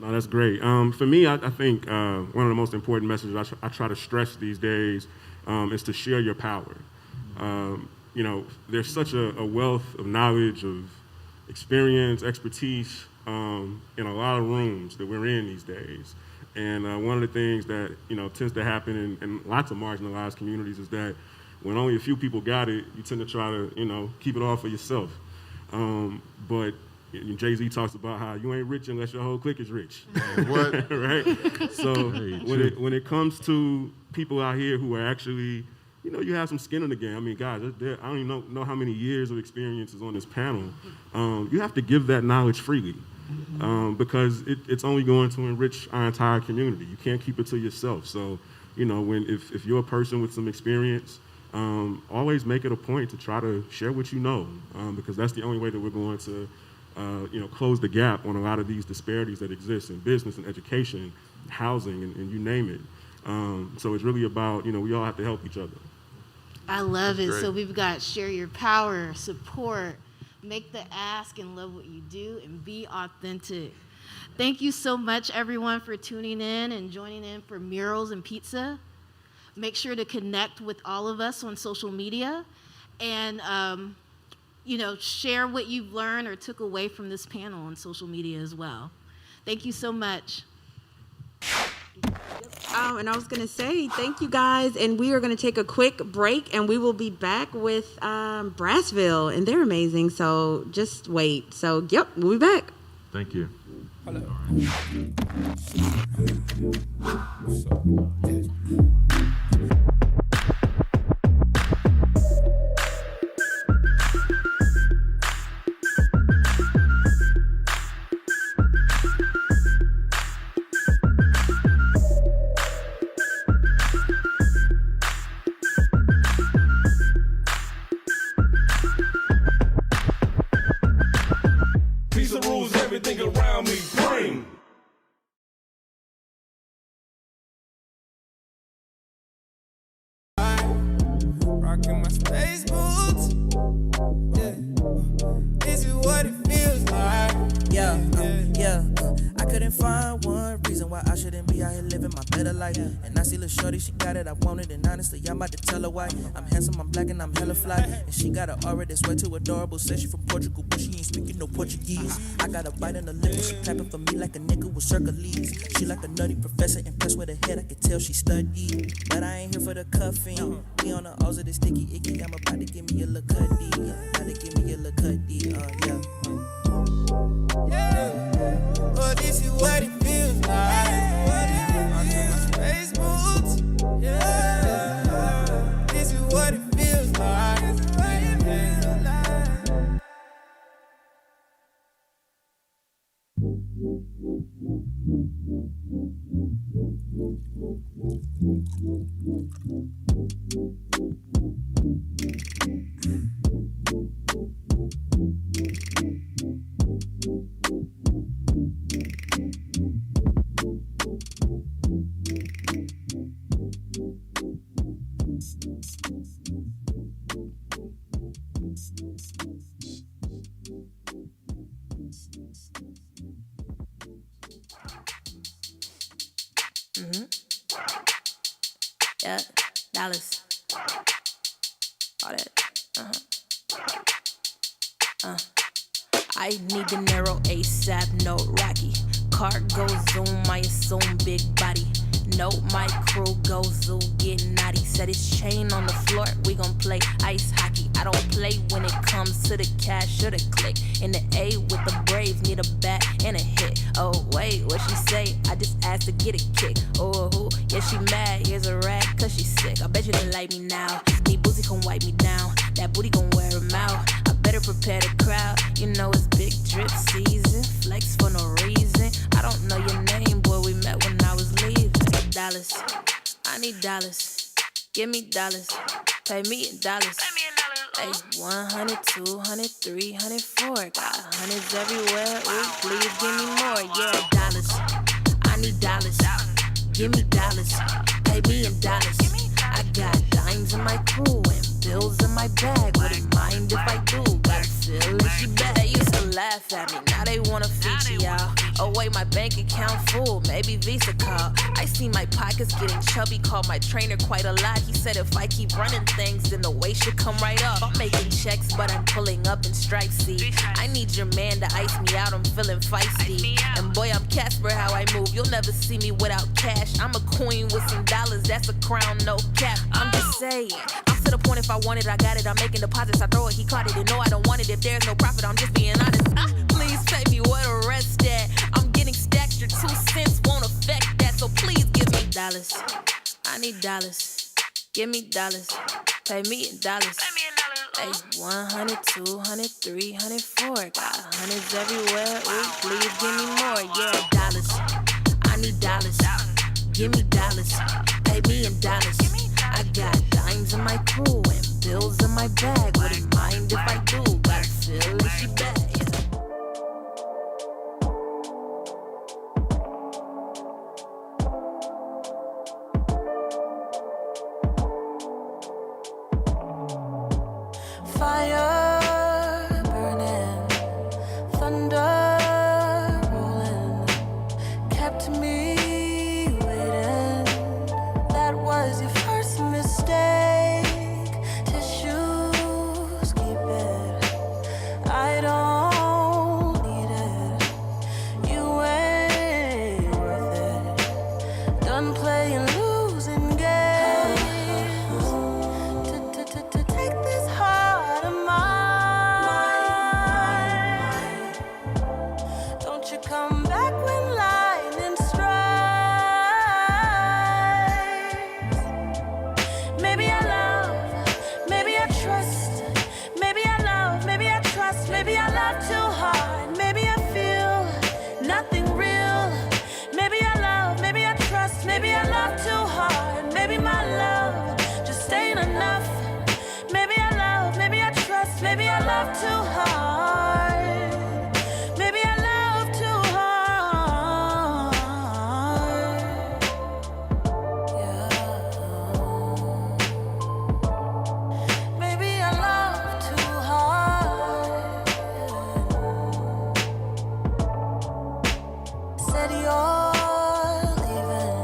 No, that's great. For me, I think one of the most important messages I try to stress these days is to share your power. There's such a wealth of knowledge, of experience, expertise in a lot of rooms that we're in these days. And one of the things that, tends to happen in lots of marginalized communities is that when only a few people got it, you tend to try to, keep it all for yourself. But Jay-Z talks about how you ain't rich unless your whole clique is rich. What? Right? So when it comes to people out here who are actually, you have some skin in the game. I mean, guys, I don't even know how many years of experience is on this panel. You have to give that knowledge freely because it's only going to enrich our entire community. You can't keep it to yourself. So, if you're a person with some experience, always make it a point to try to share what you know because that's the only way that we're going to close the gap on a lot of these disparities that exist in business and education, housing, and you name it. So it's really about, we all have to help each other. I love That's it. great. So we've got share your power, support, make the ask and love what you do, and be authentic. Thank you so much, everyone, for tuning in and joining in for Murals and Pizza. Make sure to connect with all of us on social media and share what you've learned or took away from this panel on social media as well. Thank you so much. Oh, and I was going to say thank you guys, and we are going to take a quick break, and we will be back with Brassville, and they're amazing, so just wait. So, yep, we'll be back. Thank you. Piece of rules, everything around me bring. Rocking my space boots. Yeah. This is what it feels like. Yeah. I couldn't find one reason why I shouldn't be out here living my better life. And I see little shorty, she got it, I want it, and honestly, I'm about to tell her why. I'm handsome, I'm black, and I'm hella fly. And she got an aura that's way too adorable. Says she from Portugal, but she ain't speaking no Portuguese. I got a bite in the lip, and she clapping for me like a nigga with Hercules. She like a nutty professor, impressed with her head, I can tell she studied. But I ain't here for the cuffing. We on the O's of the sticky icky. I'm about to give me a little cutty. About to give me a little cutty. Oh, this is what it feels like. Rocking my space boots. Yeah. Yeah, Dallas. All that. I need De Niro ASAP, no Rocky. Car goes zoom, I assume big body. No, my crew goes zoo, get naughty. Set his chain on the floor, we gon' play ice hockey. I don't play when it comes to the cash or the click. In the A with the Braves, need a bat and a hit. Oh wait, what she say? I just asked to get a kick. Oh, who? Yeah, she mad, here's a rag, cause she sick. I bet you they like me now. Need Boosie gon' wipe me down. That booty gon' wear him out. I better prepare the crowd. You know it's big drip season. Flex for no reason. I don't know your name, boy, we met when I was leaving. Dollars, I need dollars. Give me dollars, pay me in dollars. Hey, 100, 200, 300, 400. Got hundreds everywhere. Ooh, please give me more. Yeah, dollars, I need dollars. Give me dollars, pay me in dollars. I got dimes in my crew and bills in my bag. Wouldn't mind if I do. Gotta feel like she bad. They used to laugh at me, now they wanna feature y'all. Oh wait, my bank account full, maybe Visa call. I see my pockets getting chubby, called my trainer quite a lot. He said if I keep running things, then the weight should come right up. I'm making checks, but I'm pulling up in stripes, see. I need your man to ice me out, I'm feeling feisty. And boy, I'm Casper how I move, you'll never see me without cash. I'm a queen with some dollars, that's a crown, no cap. I'm just saying, I'm to the point if I want it, I got it. I'm making deposits, I throw it, he caught it. And no, I don't want it if there's no profit, I'm just being honest. Please pay me what the rest at. I'm getting stacked, your 2 cents won't affect that. So please give me dollars. I need dollars. Give me dollars. Pay me in dollars. Hey, 100, 200, 300, 400. Got hundreds everywhere. Ooh, please give me more. Yeah, dollars. I need dollars. Give me dollars. Pay me in dollars. I got dimes in my crew and bills in my bag. Wouldn't mind if I do. Gotta feel like she bad. Fire burning, thunder rolling, kept me waiting. That was your first mistake. Tissues, keep it. I don't need it. You ain't worth it. Done playing losing games. To take this heart of mine. Don't you come back when lightning strikes. Maybe I love, maybe I trust. Maybe I love, maybe I trust. Maybe I love too hard. Maybe I feel nothing real. Maybe I love, maybe I trust. Maybe I love too hard. Maybe my love just ain't enough. Maybe I love, maybe I trust. Maybe I love too hard. Maybe I love too hard. Yeah. Maybe I love too hard. Said you're leaving.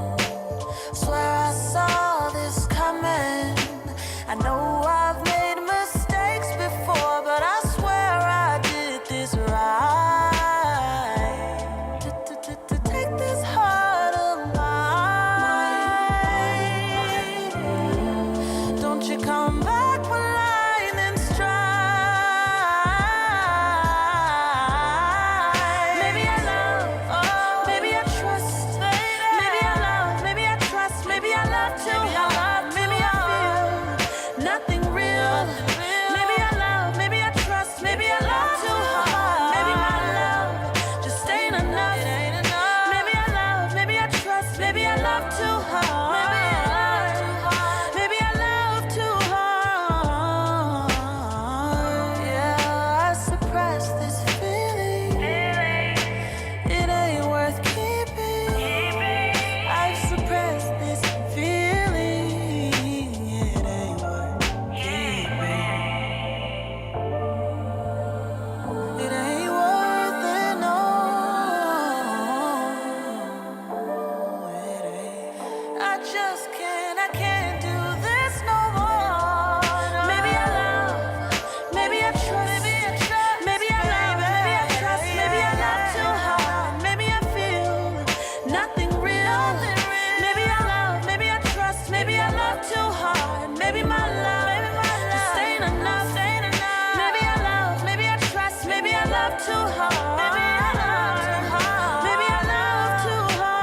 love too hard. Maybe I love too hard. Maybe I love too hard.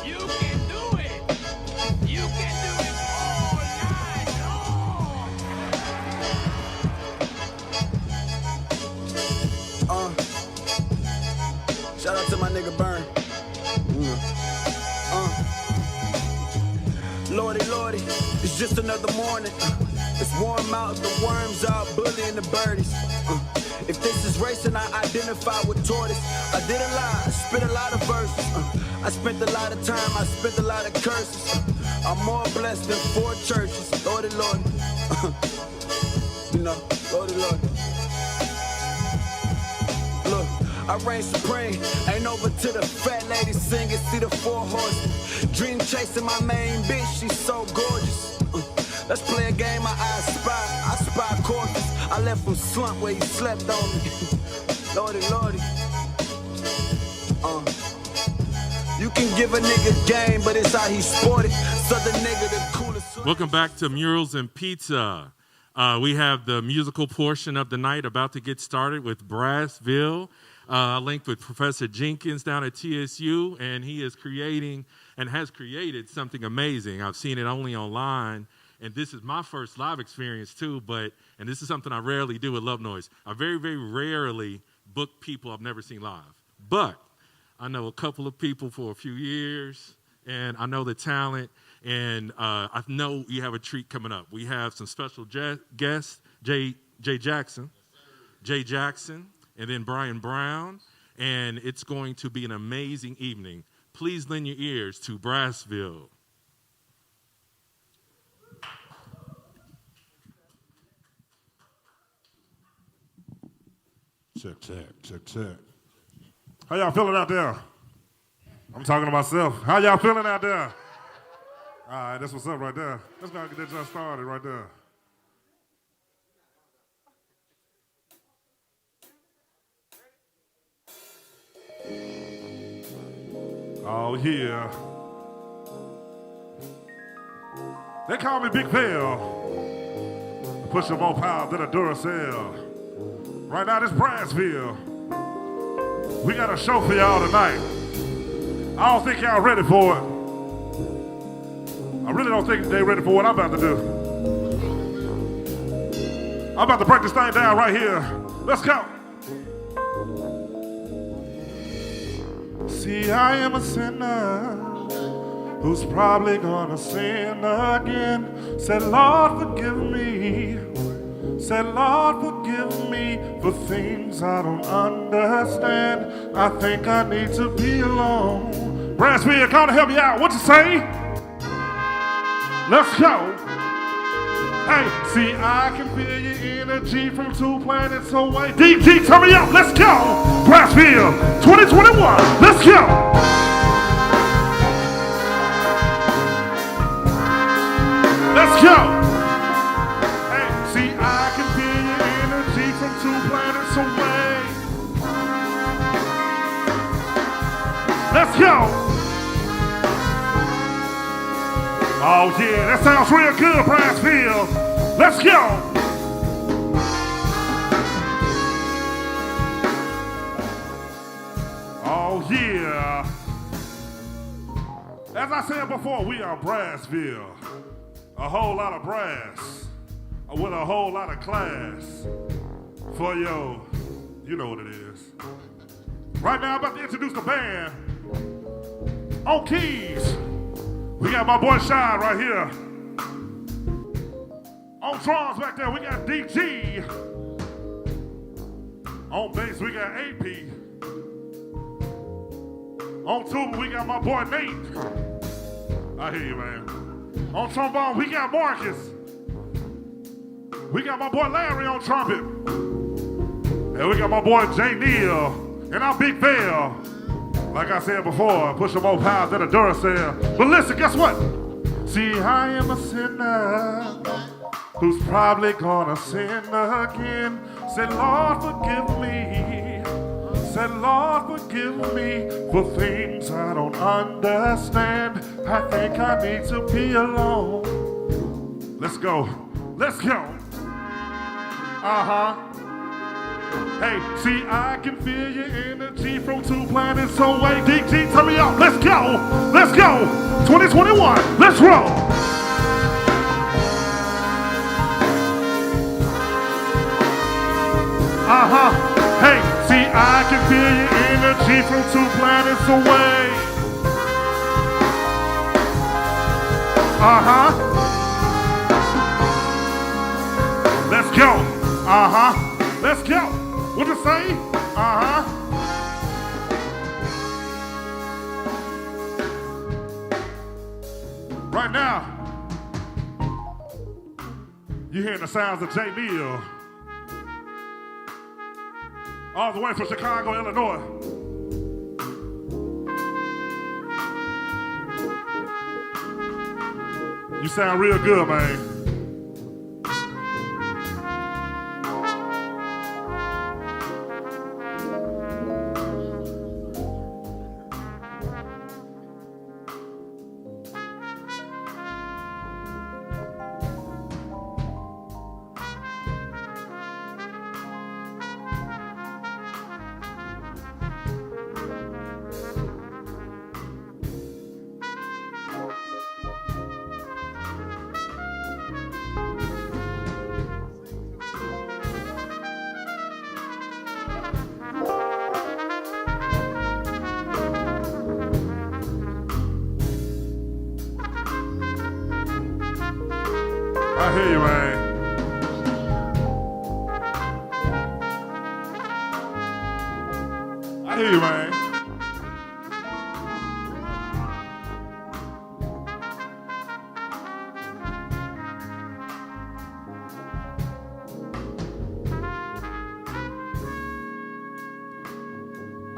You can do it. You can do it all night long. Shout out to my nigga Burn. Lordy, Lordy, it's just another morning. It's warm out, the worms out, bullying the birdies. If this is racing, I identify with tortoise. I did a lot, I spit a lot of verses. I spent a lot of time, I spent a lot of curses. I'm more blessed than 4 churches. Lordy, Lordy. You know, Lordy, Lordy. Look, I reign supreme. Ain't over to the fat lady singing. See the 4 horses. Dream chasing my main bitch. She's so gorgeous. Let's play a game. I spy corpus. I left him slump where he slept on me. Lordy, Lordy. You can give a nigga game, but it's how he sported. Southern nigga, the coolest. Welcome back to Murals and Pizza. We have the musical portion of the night about to get started with Brassville. I linked with Professor Jenkins down at TSU, and he is creating and has created something amazing. I've seen it only online, and this is my first live experience too, and this is something I rarely do with Love Noise. I very, very rarely book people I've never seen live. But I know a couple of people for a few years, and I know the talent, and I know you have a treat coming up. We have some special guests, Jay Jackson, and then Brian Brown, and it's going to be an amazing evening. Please lend your ears to Brassville. Check. How y'all feeling out there? I'm talking to myself. How y'all feeling out there? All right, that's what's up right there. Let's go get that just started right there. Oh, yeah. They call me Big Phil. Push more power than a Duracell. Right now, this Brassville. We got a show for y'all tonight. I don't think y'all ready for it. I really don't think they ready for what I'm about to do. I'm about to break this thing down right here. Let's go. See, I am a sinner who's probably gonna sin again. Said, Lord, forgive me. Said, Lord, forgive me for things I don't understand. I think I need to be alone. Brassville, come to help me out. What you say? Let's go. Hey, see, I can feel your energy from 2 planets away. DT, turn me up. Let's go. Brassville, 2021. Let's go. Let's go. Hey, see, I can feel your energy from 2 planets away. Let's go. Oh yeah, that sounds real good, Brassville. Let's go. Oh yeah. As I said before, we are Brassville. A whole lot of brass with a whole lot of class for yo. You know what it is. Right now, I'm about to introduce the band. On keys, we got my boy Shy right here. On drums back there, we got DG. On bass, we got AP. On tuba, we got my boy Nate. I hear you, man. On trombone, we got Marcus. We got my boy Larry on trumpet. And we got my boy Jay Neal. And our Big Vail. Like I said before, push some more pounds than a Duracell. But listen, guess what? See, I am a sinner who's probably gonna sin again. Said, Lord, forgive me. Said, Lord, forgive me for things I don't understand. I think I need to be alone. Let's go. Let's go. Uh-huh. Hey, see, I can feel your energy from 2 planets away. DG, turn me up. Let's go. Let's go. 2021. Let's roll. Uh-huh. Hey, see, I can feel your energy from 2 planets away. Uh-huh. Let's go. Uh-huh. Let's go. What you say? Uh-huh. Right now, you're hearing the sounds of Jay Neal. All the way from Chicago, Illinois. You sound real good, man. I hear you, man. I hear you, man.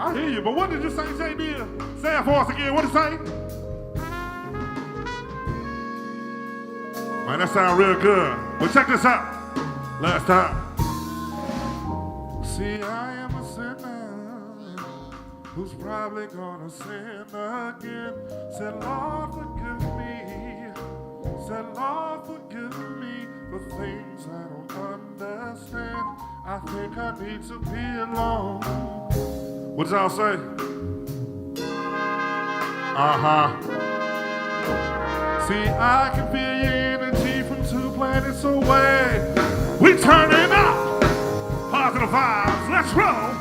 I hear you, but what did you say, Jay Neal? Say it for us again. What did you say? Man, that sounds real good. But check this out. Last time. See, I am a sinner who's probably gonna sin again. Said, Lord, forgive me. Said, Lord, forgive me for things I don't understand. I think I need to be alone. What y'all say? Uh-huh. See, I can feel your energy from 2 planets away. We turning up. Positive vibes. Let's roll.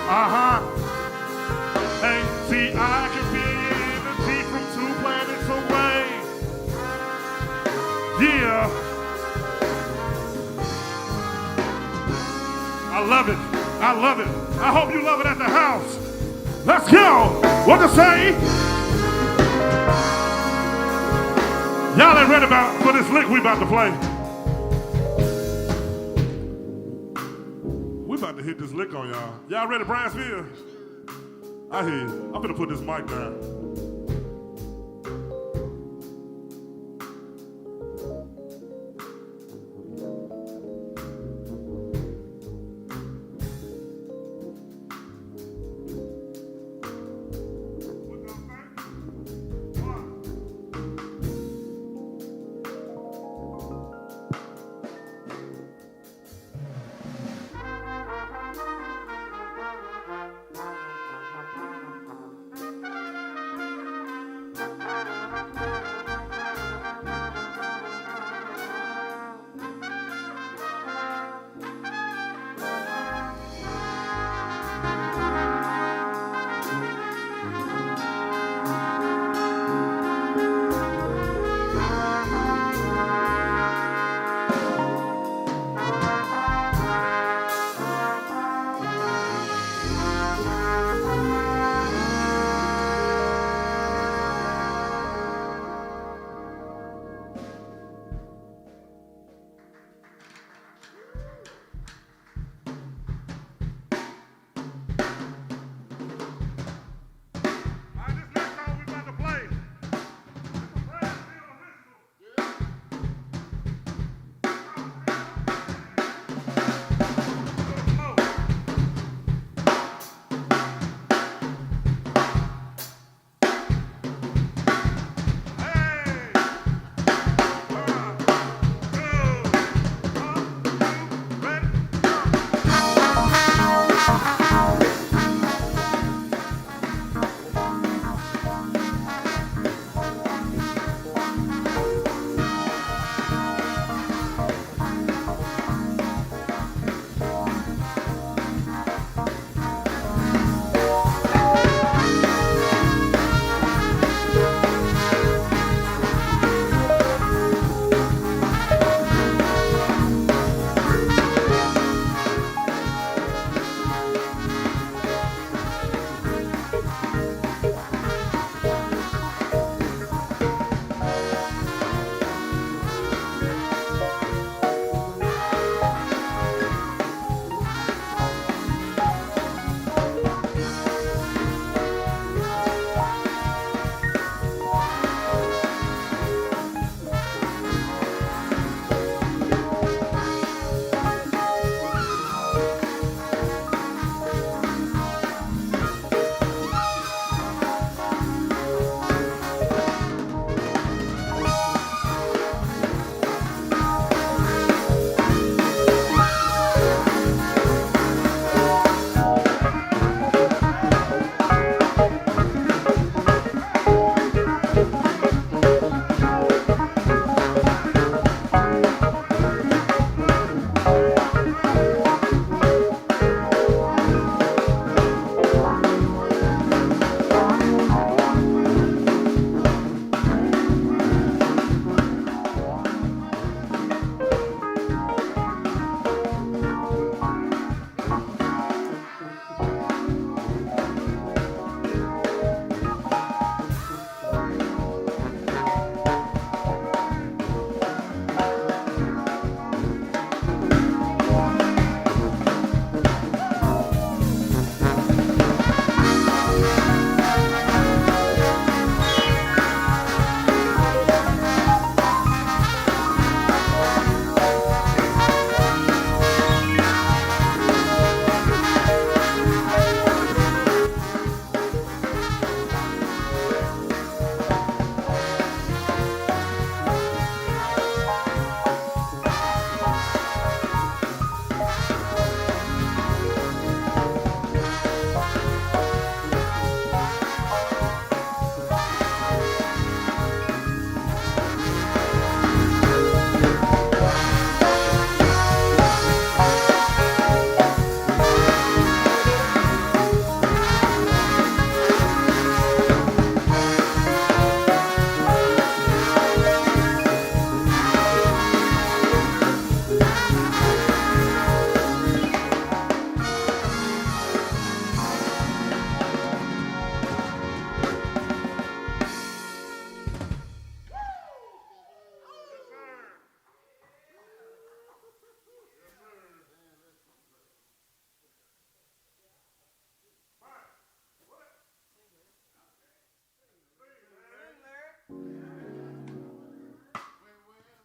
Uh-huh. Hey, see, I can feel your energy from 2 planets away. Yeah. I love it. I love it. I hope you love it at the house. Let's go! What to say? Y'all ain't ready for this lick we about to play. We about to hit this lick on y'all. Y'all ready, Brownsville? I hear you. I'm gonna put this mic down.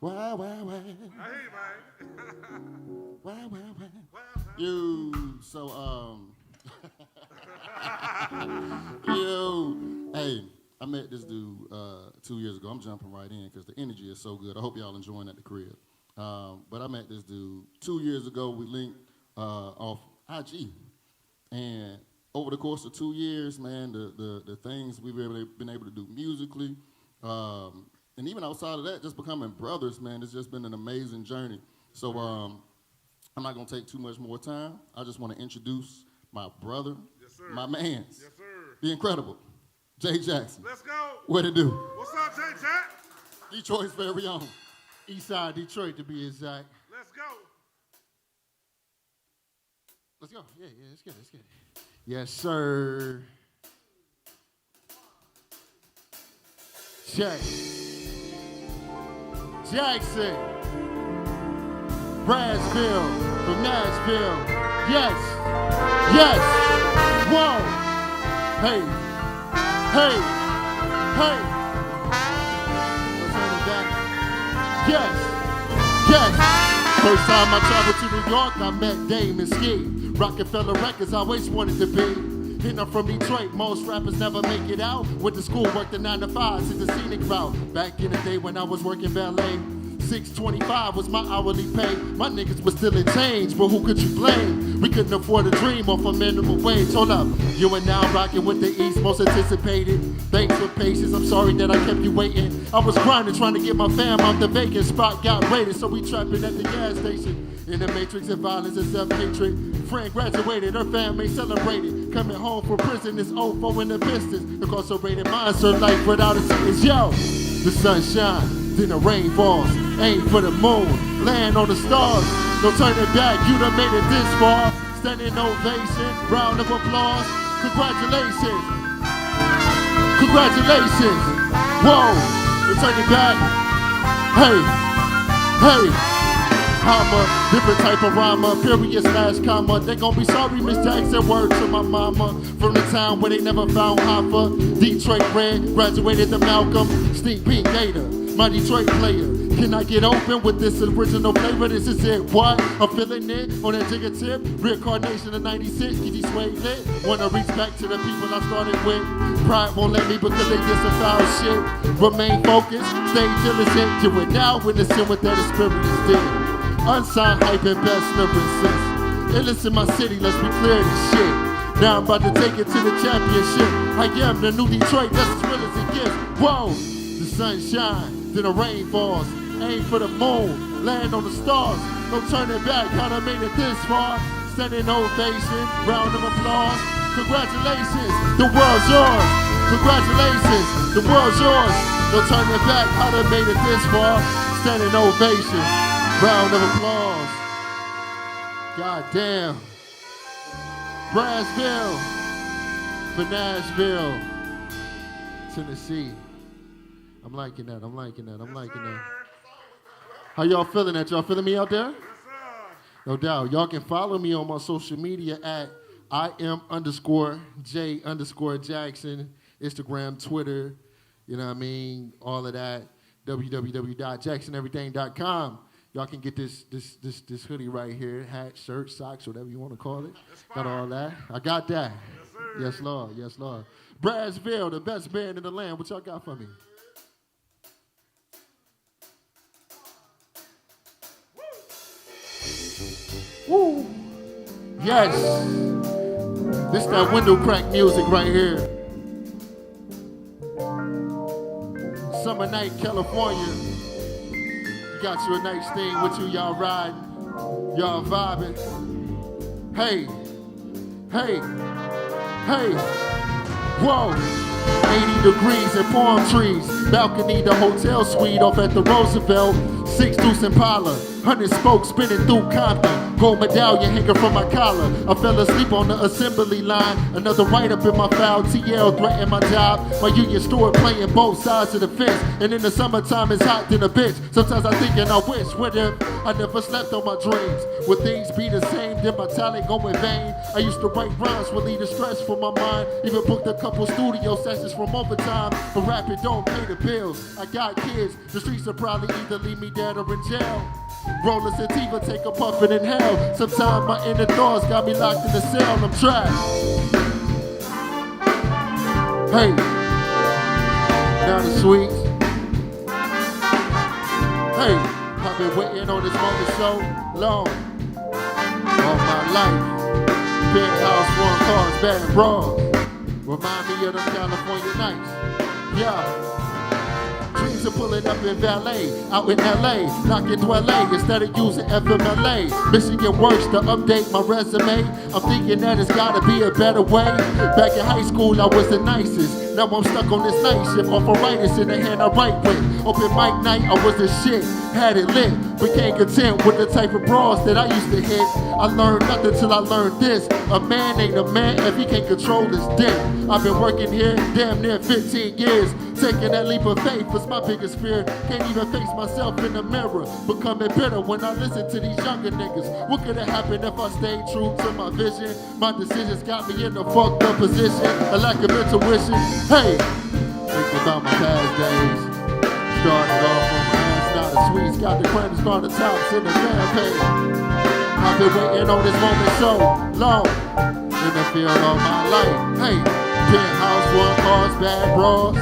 Wow, wow, wow. Wow, wow, wow. You, so, hey, I met this dude 2 years ago. I'm jumping right in because the energy is so good. I hope y'all enjoying at the crib. But I met this dude 2 years ago. We linked off IG. And over the course of 2 years, man, the things we've been able to do musically, and even outside of that, just becoming brothers, man, it's just been an amazing journey. So I'm not going to take too much more time. I just want to introduce my brother, my mans, the incredible Jay Jackson. Let's go. What it do? What's up, Jay Jack? Detroit's very own. Eastside Detroit, to be exact. Let's go. Let's go. Yeah, let's get it. Yes, sir. Jay Jackson, Bradsville from Nashville. Yes. Whoa. Hey. Yes. First time I traveled to New York, I met Dame and Ski. Rockefeller Records, I always wanted to be. And I'm from Detroit, most rappers never make it out. Went to school, worked the 9 to 5, to the scenic route. Back in the day when I was working ballet, $6.25 was my hourly pay. My niggas was still in change, but who could you blame? We couldn't afford a dream off a minimum wage. Hold up, you are now rocking with the East, most anticipated. Thanks for patience, I'm sorry that I kept you waiting. I was grinding, trying to get my fam out the vacant spot, got raided, so we trapping at the gas station. In the matrix of violence and self-hatred. Friend graduated, her family celebrated. Coming home from prison is OFO in the business. Incarcerated minds serve life without a sentence. Yo, the sun shines, then the rain falls. Aim for the moon, land on the stars. No turning back, you done made it this far. Standing ovation, round of applause. Congratulations. Whoa, no turning back. Hey. Hammer, different type of rhymer, period / comma. They gon' be sorry, Miss Jackson, word to my mama. From the town where they never found Hoffa. Detroit Red, graduated to Malcolm. Sneak Peek Gator, my Detroit player. Can I get open with this original flavor? This is it, what? I'm feeling it on that jigger tip. Reincarnation of 96, get these way lit. Wanna reach back to the people I started with. Pride won't let me because they did some foul shit. Remain focused, stay diligent. You are now witnessing what that experience did. Unsigned hype and best lyrics. Illness in my city, let's be clear this shit. Now I'm about to take it to the championship. I am the new Detroit, that's as real as it gets. Whoa, the sun shines, then the rain falls. Aim for the moon, land on the stars. No turning back, how I made it this far. Standing ovation, round of applause. Congratulations, the world's yours. Congratulations, the world's yours. No turning back, how I made it this far. Standing ovation. Round of applause. God damn. Bradsville for Nashville, Tennessee. I'm liking that. How y'all feeling that? Y'all feeling me out there? No doubt. Y'all can follow me on my social media at IM_J_Jackson, Instagram, Twitter, you know what I mean? All of that. www.jacksoneverything.com. Y'all can get this hoodie right here, hat, shirt, socks, whatever you want to call it. Got all that. I got that. Yes, Lord. Bradsville, the best band in the land. What y'all got for me? Woo! Yes. This that window crack music right here. Summer night, California. Got you a nice thing with you, y'all riding, y'all vibing. Hey, whoa. 80 degrees and palm trees. Balcony, the hotel suite off at the Roosevelt. 6 Deuce Impala. 100 spokes spinning through Compton. Gold medallion hanging from my collar. I fell asleep on the assembly line. Another write-up in my file. TL threatened my job. My union store playing both sides of the fence. And in the summertime it's hot than a bitch. Sometimes I think and I wish, what if I never slept on my dreams? Would things be the same? Did my talent go in vain? I used to write rhymes, relieve the stress from my mind. Even booked a couple studio sessions from overtime. But rapping don't pay the bills. I got kids. The streets will probably either leave me dead or in jail. Roll a sativa, take a puff and inhale. Sometimes my inner thoughts got me locked in the cell. I'm trapped. Hey, now the sweets. Hey, I've been waiting on this moment so long. All my life. Penthouse, one cars, bad bras. Remind me of them California nights. Yeah. Dreams of pulling up in valet, out in LA, knocking LA instead of using FMLA. Michigan works to update my resume. I'm thinking that it's gotta be a better way. Back in high school, I was the nicest. Now I'm stuck on this night shift, arthritis in the hand I write with. Open mic night, I was the shit, had it lit. Became content with the type of bras that I used to hit. I learned nothing till I learned this. A man ain't a man if he can't control his dick. I've been working here damn near 15 years. Taking that leap of faith was my biggest fear. Can't even face myself in the mirror. Becoming bitter when I listen to these younger niggas. What could have happened if I stayed true to my vision? My decisions got me in a fucked up position. A lack of intuition. Hey, thinking about my past days. Started off on my hands, now the sweets got the crumbs, got the tops in the campaign. I've been waiting on this moment so long. In the field all my life. Hey, penthouse, one cars, bad bras.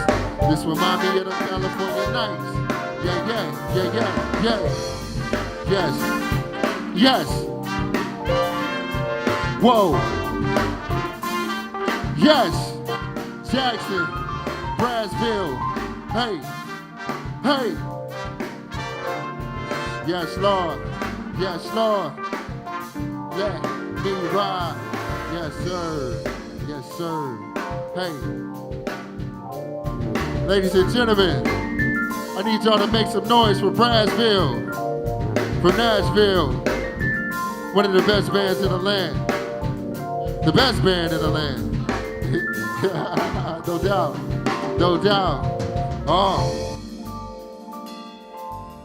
This remind me of the California nights. Yeah, yeah, yeah, yeah, yeah. Yes, yes. Whoa. Yes. Jackson, Brassville. Hey, hey. Yes, Lord. Yes, Lord. Let me ride. Yes, sir. Yes, sir. Hey. Ladies and gentlemen, I need y'all to make some noise for Brassville, for Nashville, one of the best bands in the land. The best band in the land. No doubt. No doubt. Oh.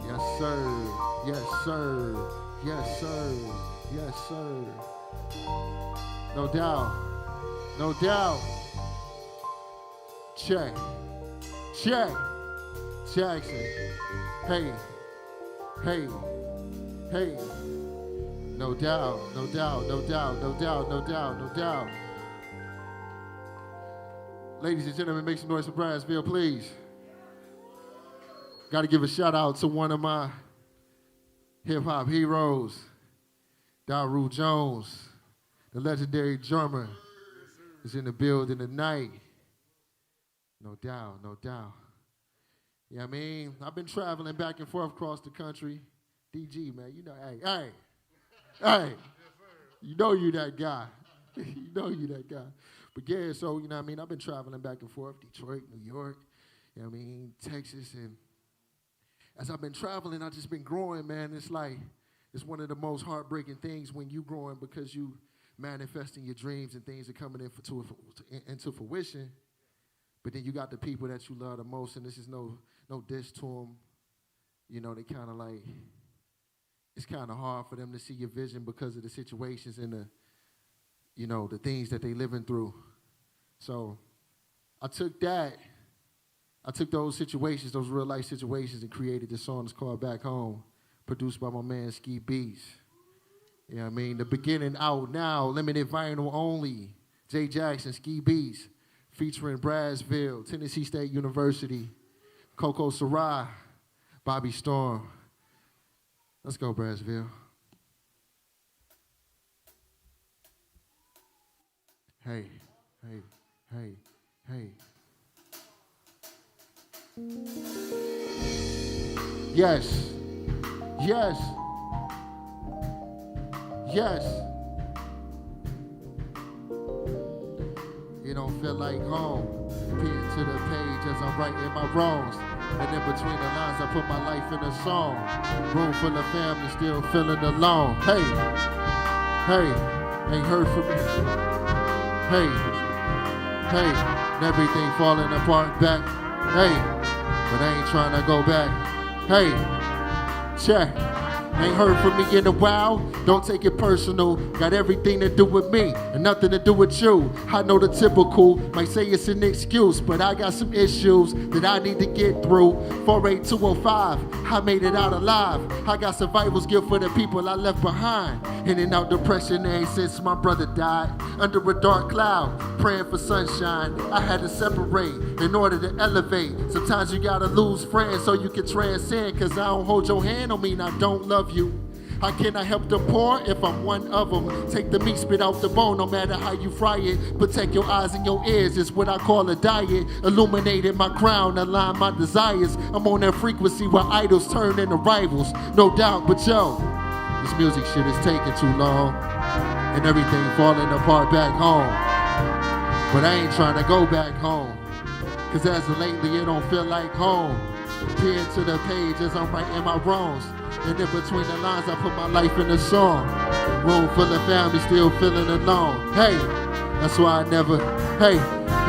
Yes, sir. Yes, sir. Yes, sir. Yes, sir. No doubt. No doubt. Check. Check. Jackson. Hey. Hey. Hey. No doubt. No doubt. No doubt. No doubt. No doubt. No doubt. Ladies and gentlemen, make some noise for Brassville, please. Got to give a shout out to one of my hip-hop heroes, Daru Jones, the legendary drummer, is in the building tonight. No doubt, no doubt. Yeah, I mean, I've been traveling back and forth across the country. DG, man, you know, hey, you know you that guy. You know you that guy. But yeah, so, you know what I mean, I've been traveling back and forth, Detroit, New York, you know what I mean, Texas, and as I've been traveling, I've just been growing, man. It's like, it's one of the most heartbreaking things when you growing because you manifesting your dreams and things are coming into fruition. But then you got the people that you love the most, and this is no diss to them. You know, they kind of like, it's kind of hard for them to see your vision because of the situations and the, you know, the things that they living through. So I took those situations, those real life situations, and created this song that's called Back Home, produced by my man Ski Beats. You know what I mean? The beginning out now, limited vinyl only. Jay Jackson, Ski Beats, featuring Brassville, Tennessee State University, Coco Sarai, Bobby Storm. Let's go, Brassville. Hey, hey, hey, hey. Yes, yes, yes. It don't feel like home. Pen to the page as I'm writing my wrongs. And in between the lines, I put my life in a song. Room full of family, still feeling alone. Hey, hey, ain't heard from me. Hey, hey, and everything falling apart back. Hey, but I ain't trying to go back. Hey, check. Ain't heard from me in a while, don't take it personal. Got everything to do with me and nothing to do with you. I know the typical, might say it's an excuse, but I got some issues that I need to get through. 48205, I made it out alive. I got survival's guilt for the people I left behind. In and out depression ain't since my brother died. Under a dark cloud, praying for sunshine. I had to separate in order to elevate. Sometimes you gotta lose friends so you can transcend. Cause I don't hold your hand on me and I don't love you. How can I help the poor if I'm one of them? Take the meat, spit out the bone, no matter how you fry it. Protect your eyes and your ears, it's what I call a diet. Illuminated my crown, align my desires. I'm on that frequency where idols turn into rivals. No doubt, but yo, this music shit is taking too long. And everything falling apart back home. But I ain't trying to go back home. Cause as of lately, it don't feel like home. Peer to the page as I'm writing my wrongs. And in between the lines, I put my life in a song. Room full of family, still feeling alone. Hey, that's why I never, hey,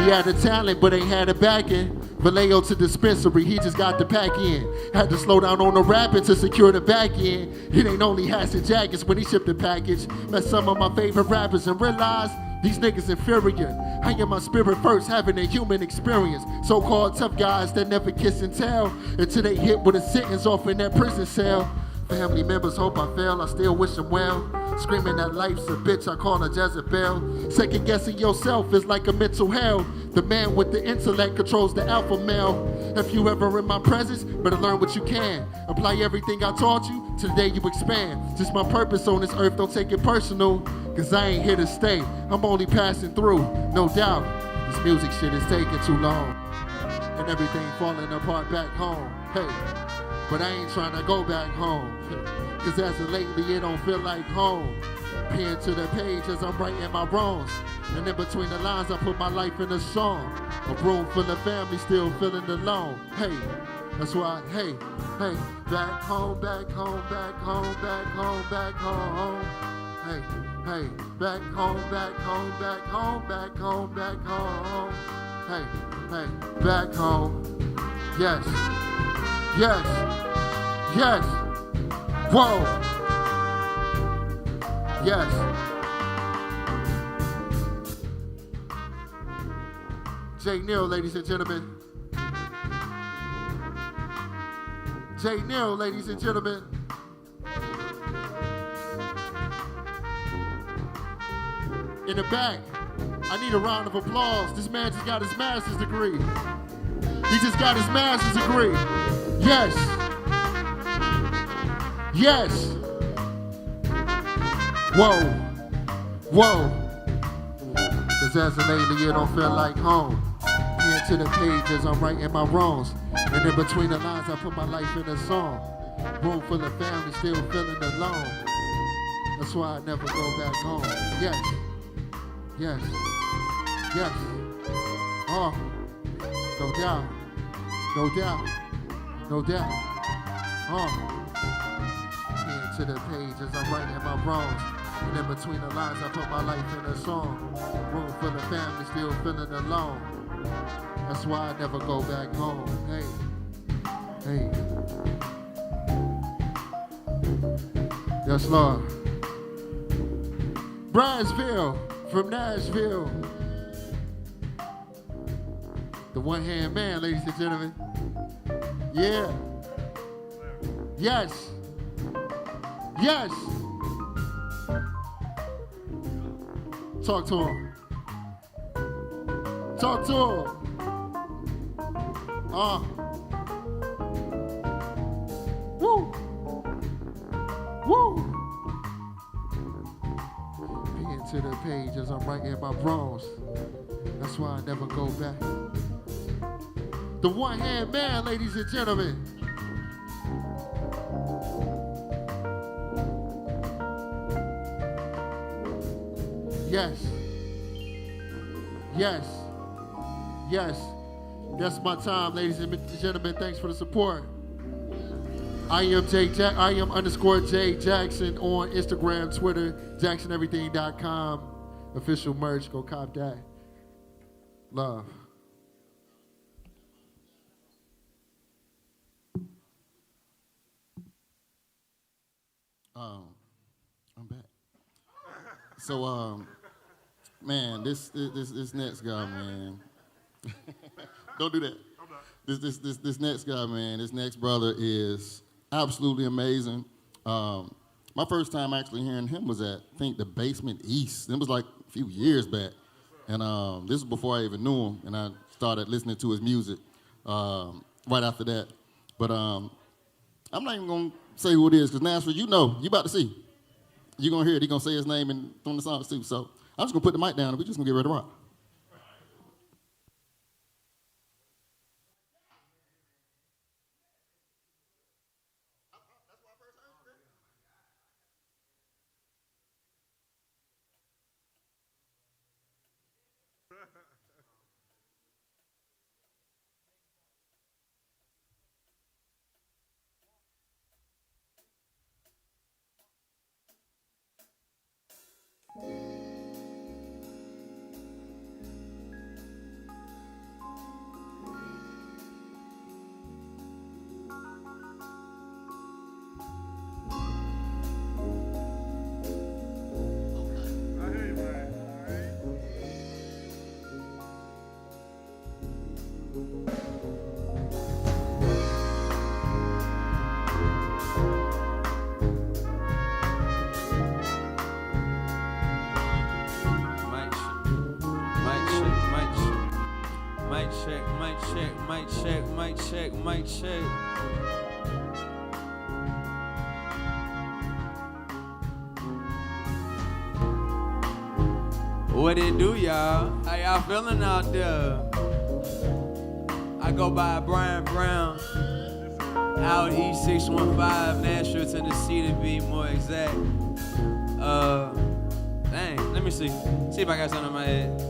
he had the talent, but ain't had a backing. Vallejo to dispensary, he just got the pack in. Had to slow down on the rapping to secure the back end. It ain't only hats and jackets when he shipped the package. Met some of my favorite rappers and realized these niggas inferior. I am my spirit first, having a human experience. So-called tough guys that never kiss and tell until they hit with a sentence off in that prison cell. Family members hope I fail, I still wish them well. Screaming that life's a bitch, I call her Jezebel. Second guessing yourself is like a mental hell. The man with the intellect controls the alpha male. If you ever in my presence, better learn what you can. Apply everything I taught you to the day you expand. Just my purpose on this earth, don't take it personal. Cause I ain't here to stay, I'm only passing through. No doubt, this music shit is taking too long. And everything falling apart back home. Hey, but I ain't trying to go back home. Cause as of lately, it don't feel like home. Pen to the page as I'm writing my wrongs. And in between the lines, I put my life in a song. A room full of family still feeling alone. Hey, that's why, hey, hey, back home, back home, back home, back home, back home. Hey, hey, back home, back home, back home, back home, back home. Hey, hey, back home. Yes, yes, yes. Whoa. Yes. Jay Neal, ladies and gentlemen. Jay Neal, ladies and gentlemen. In the back, I need a round of applause. This man just got his master's degree. He just got his master's degree. Yes. Yes. Whoa. Whoa. Cause as of lately, it don't feel like home. Pen to the page as I'm writing my wrongs. And in between the lines, I put my life in a song. Room full of family, still feeling alone. That's why I never go back home. Yes. Yes. Yes. Oh. No doubt. No doubt. No doubt. Oh. Pen to the page as I'm writing my wrongs. And in between the lines, I put my life in a song. Room full of family, still feeling alone. That's why I never go back home. Hey. Hey. Yes, Lord. Bridesville from Nashville. The one-hand man, ladies and gentlemen. Yeah. Yes. Yes. Talk to him. Talk to him. Woo. Woo. Pen to the page as I'm writing my wrongs. That's why I never go back. The one-hand man, ladies and gentlemen. Yes. Yes. Yes. That's my time, ladies and gentlemen. Thanks for the support. I am underscore J Jackson on Instagram, Twitter, JacksonEverything.com. Official merch, go cop that. Love. I'm back. So, man, this next guy, man. Don't do that. This next guy, man, this next brother is absolutely amazing. My first time actually hearing him was at, I think, the Basement East. It was like a few years back. And this was before I even knew him, and I started listening to his music right after that. But I'm not even going to say who it is, because Nashville, you about to see. You're going to hear it. He's going to say his name and on the songs too. So I'm just going to put the mic down, and we're just going to get ready to rock. Mic check. What it do, y'all? How y'all feeling out there? I go by Brian Brown, out East 615, Nashville, Tennessee to be more exact. Dang, let me see. See if I got something in my head.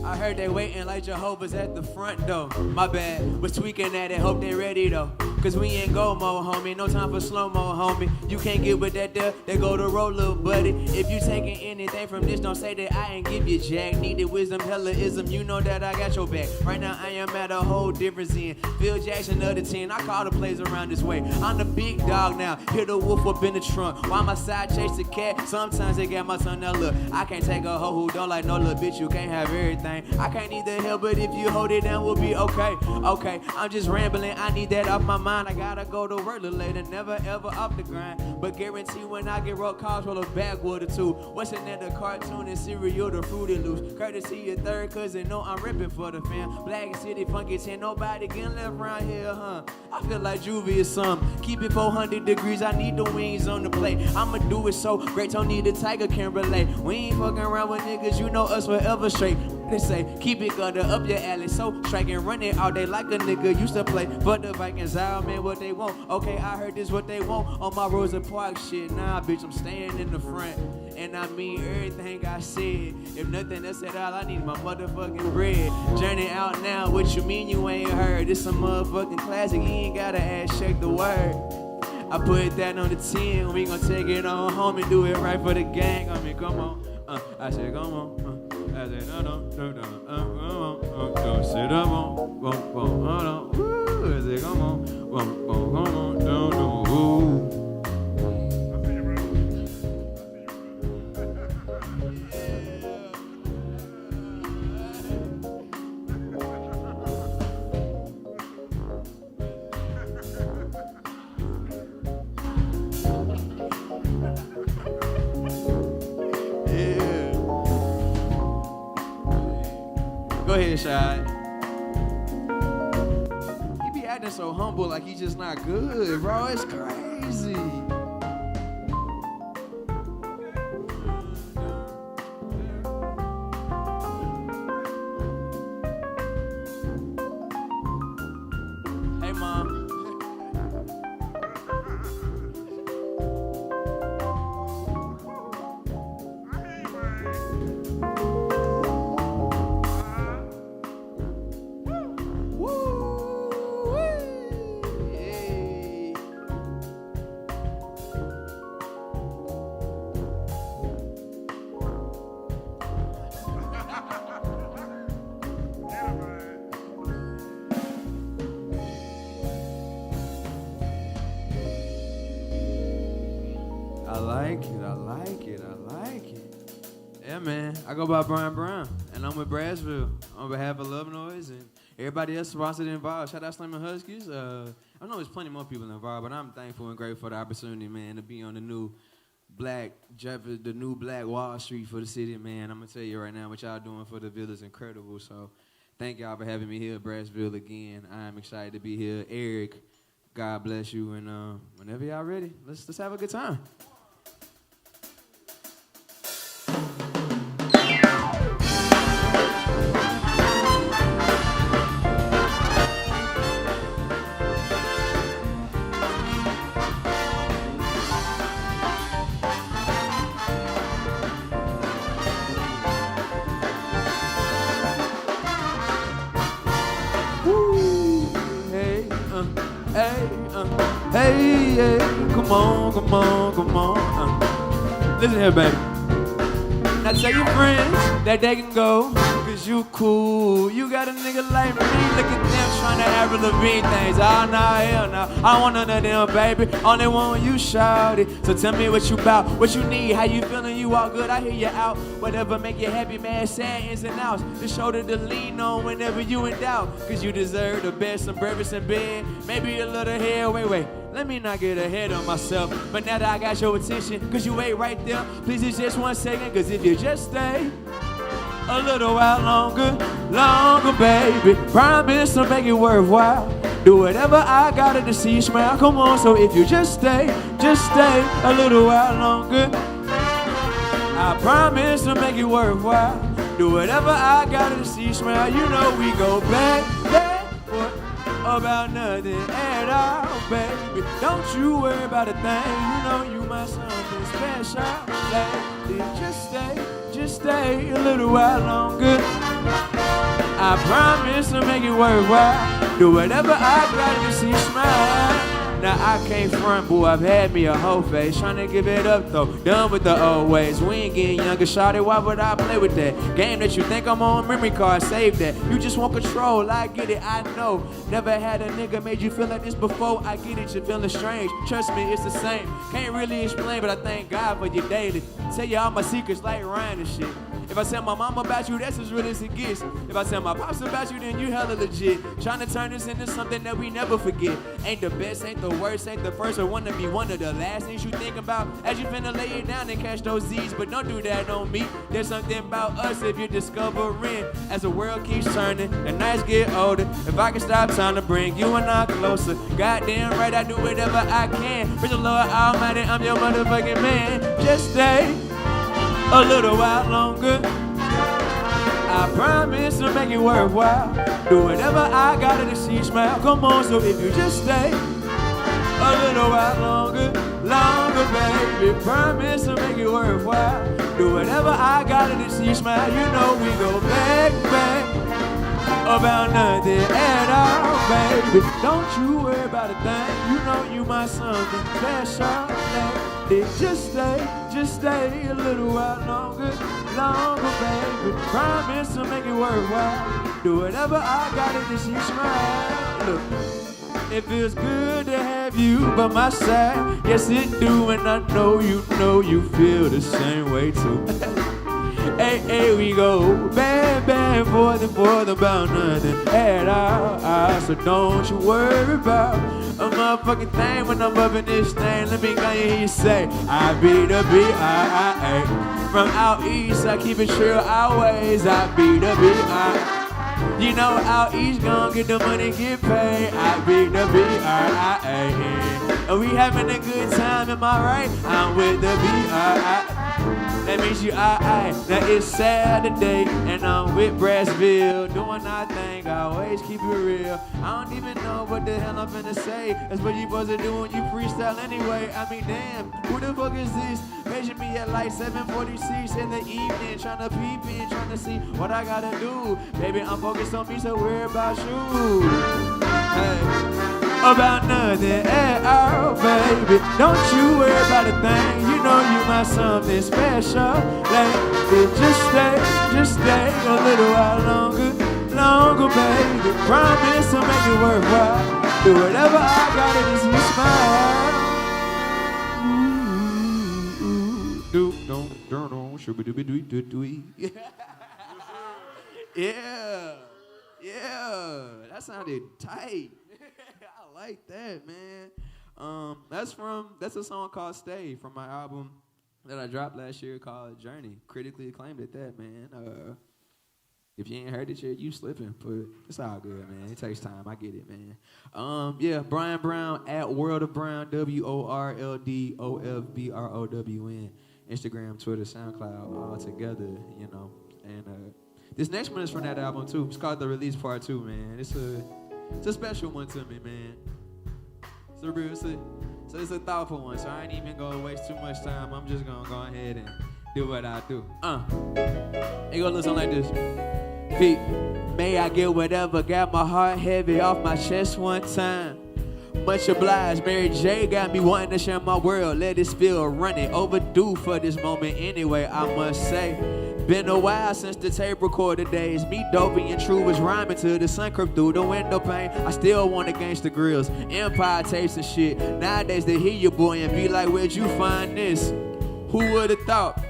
I heard they waiting like Jehovah's at the front door. My bad, was tweaking at it, hope they ready though. Cause we ain't go mo, homie, no time for slow-mo, homie. You can't get with that there, they go to roll, little buddy. If you taking anything from this, don't say that I ain't give you jack. Needed wisdom, hella ism, you know that I got your back. Right now I am at a whole different scene. Phil Jackson of the 10, I call the plays around this way. I'm the big dog now, hit the wolf up in the trunk. While my side chase the cat, sometimes they got my son now look. I can't take a hoe who don't like no little bitch, you can't have everything. I can't either help, but if you hold it down, we'll be okay. Okay, I'm just rambling, I need that off my mind. I gotta go to work later, never ever off the grind. But guarantee when I get roll calls, roll a backwood or two. What's in there, the cartoon and cereal, the Fruity Loops. Courtesy your third cousin, know I'm ripping for the fam. Black City, funky 10, nobody getting left around here, huh? I feel like Juvie or something. Keep it 400 degrees, I need the wings on the plate. I'ma do it so great, Tony the Tiger can relate. We ain't fucking around with niggas, you know us forever straight. They say, keep it gutter up your alley, so strike and run it all day like a nigga used to play. For the Vikings, oh man, what they want. Okay, I heard this what they want on my Rosa Parks shit. Nah, bitch, I'm staying in the front. And I mean everything I said. If nothing else at all, I need my motherfucking bread. Journey out now, what you mean you ain't heard? This some motherfucking classic, you ain't gotta ask, shake the word. I put that on the 10, we gon' take it on home and do it right for the gang. I mean, come on. I said, come on. I said, no, don't sit up on, hold on, woo, I said, come on, don't, woo. Go ahead, Shai. He be acting so humble like he just not good, bro. It's crazy. Hey, Mom. I like it. Yeah, man. I go by Brian Brown, and I'm with Bradsville on behalf of Love Noise and everybody else sponsored and involved. Shout out Slim and Huskies. I know there's plenty more people involved, but I'm thankful and grateful for the opportunity, man, to be on the new Black Wall Street for the city, man. I'm gonna tell you right now, what y'all doing for the Ville is incredible. So, thank y'all for having me here at Bradsville again. I'm excited to be here. Eric, God bless you, and whenever y'all ready, let's have a good time. Hey, come on. Listen here, baby. Now tell your friends that they can go, cause you cool. You got a nigga like me, look at them trying to Avril Lavigne things. Oh, nah, hell nah. I don't want none of them, baby. Only want you, shawty. So tell me what you about, what you need, how you feeling, you all good, I hear you out. Whatever make you happy, man, sad ins and outs. The shoulder to lean on whenever you in doubt. Cause you deserve the best, some breakfast in bed. Maybe a little hair, wait. Let me not get ahead of myself. But now that I got your attention, cause you wait right there, please it's just 1 second. Cause if you just stay a little while longer, baby, promise to make it worthwhile. Do whatever I gotta to see you smile. Come on, so if you just stay a little while longer, I promise to make it worthwhile. Do whatever I gotta to see you smile. You know we go back, about nothing at all, baby. Don't you worry about a thing. You know you my something special, lady. Just stay a little while longer. I promise to make it worthwhile. Do whatever I gotta to see you smile. Now I can't front, boo, I've had me a whole face. Tryna give it up though, done with the old ways. We ain't getting younger, shawty, why would I play with that? Game that you think I'm on, memory card, save that. You just want control, I get it, I know. Never had a nigga made you feel like this before, I get it, you're feeling strange. Trust me, it's the same. Can't really explain, but I thank God for you daily. Tell you all my secrets like Ryan and shit. If I tell my mama about you, that's as real as it gets. If I tell my pops about you, then you hella legit. Tryna turn this into something that we never forget. Ain't the best, ain't the worst, ain't the first, or wanna be one of the last things you think about as you finna lay it down and catch those Z's. But don't do that on me. There's something about us if you're discovering. As the world keeps turning, the nights get older. If I can stop time to bring you and I closer, goddamn right, I do whatever I can. Praise the Lord Almighty, I'm your motherfucking man. Just stay a little while longer. I promise to make it worthwhile. Do whatever I gotta to see you smile. Come on, so if you just stay a little while longer, baby, promise to make it worthwhile. Do whatever I gotta to see you smile. You know we go back about nothing at all, baby. Don't you worry about a thing. You know you my something special, lady. Just stay a little while longer, baby. Promise to make it worthwhile. Do whatever I gotta to see you smile. Look, it feels good to have you by my side. Yes, it do, and I know you feel the same way too. Hey, we go back, forth about nothing at all. So don't you worry about a motherfucking thing when I'm up in this thing. Let me go hear you say, I be the B-I-I-A. From out east, I keep it real always. I be the B-I-I. You know out east gon' get the money, get paid. I be the B-I-I-A. And we having a good time, am I right? I'm with the B-I-I. That means you I. Now it's Saturday and I'm with Bradsville doing our thing. I always keep it real. I don't even know what the hell I'm finna say. That's what you supposed to do when you freestyle anyway. I mean, damn, who the fuck is this? Measure me at like 7:46 in the evening, tryna peep in, tryna see what I gotta do. Baby, I'm focused on me, so worry about you. Hey. About nothing at all, baby. Don't you worry about a thing. You know you my something special, lady. Just stay a little while longer, baby. Promise to make it worthwhile. Do whatever I gotta to see you smile. Yeah. Yeah. That sounded tight. I like that, man. That's a song called Stay from my album that I dropped last year called Journey. Critically acclaimed at that, man. If you ain't heard it yet, you slipping, but it's all good, man. It takes time. I get it, man. Yeah, Brian Brown at World of Brown, WORLDOFBROWN. Instagram, Twitter, SoundCloud, all together, you know. And this next one is from that album too. It's called The Release Part 2, man. It's a special one to me, man. It's a thoughtful one, so I ain't even gonna waste too much time. I'm just gonna go ahead and do what I do. It go listen like this. Pete, may I get whatever got my heart heavy off my chest one time. Much obliged, Mary J got me wanting to share my world. Let it spill, running overdue for this moment anyway, I must say. Been a while since the tape recorder days. Me, Dopey, and True was rhyming till the sun crept through the window pane. I still want to gangsta grills, Empire tapes and shit. Nowadays they hear you, boy, and be like, where'd you find this? Who would've thought?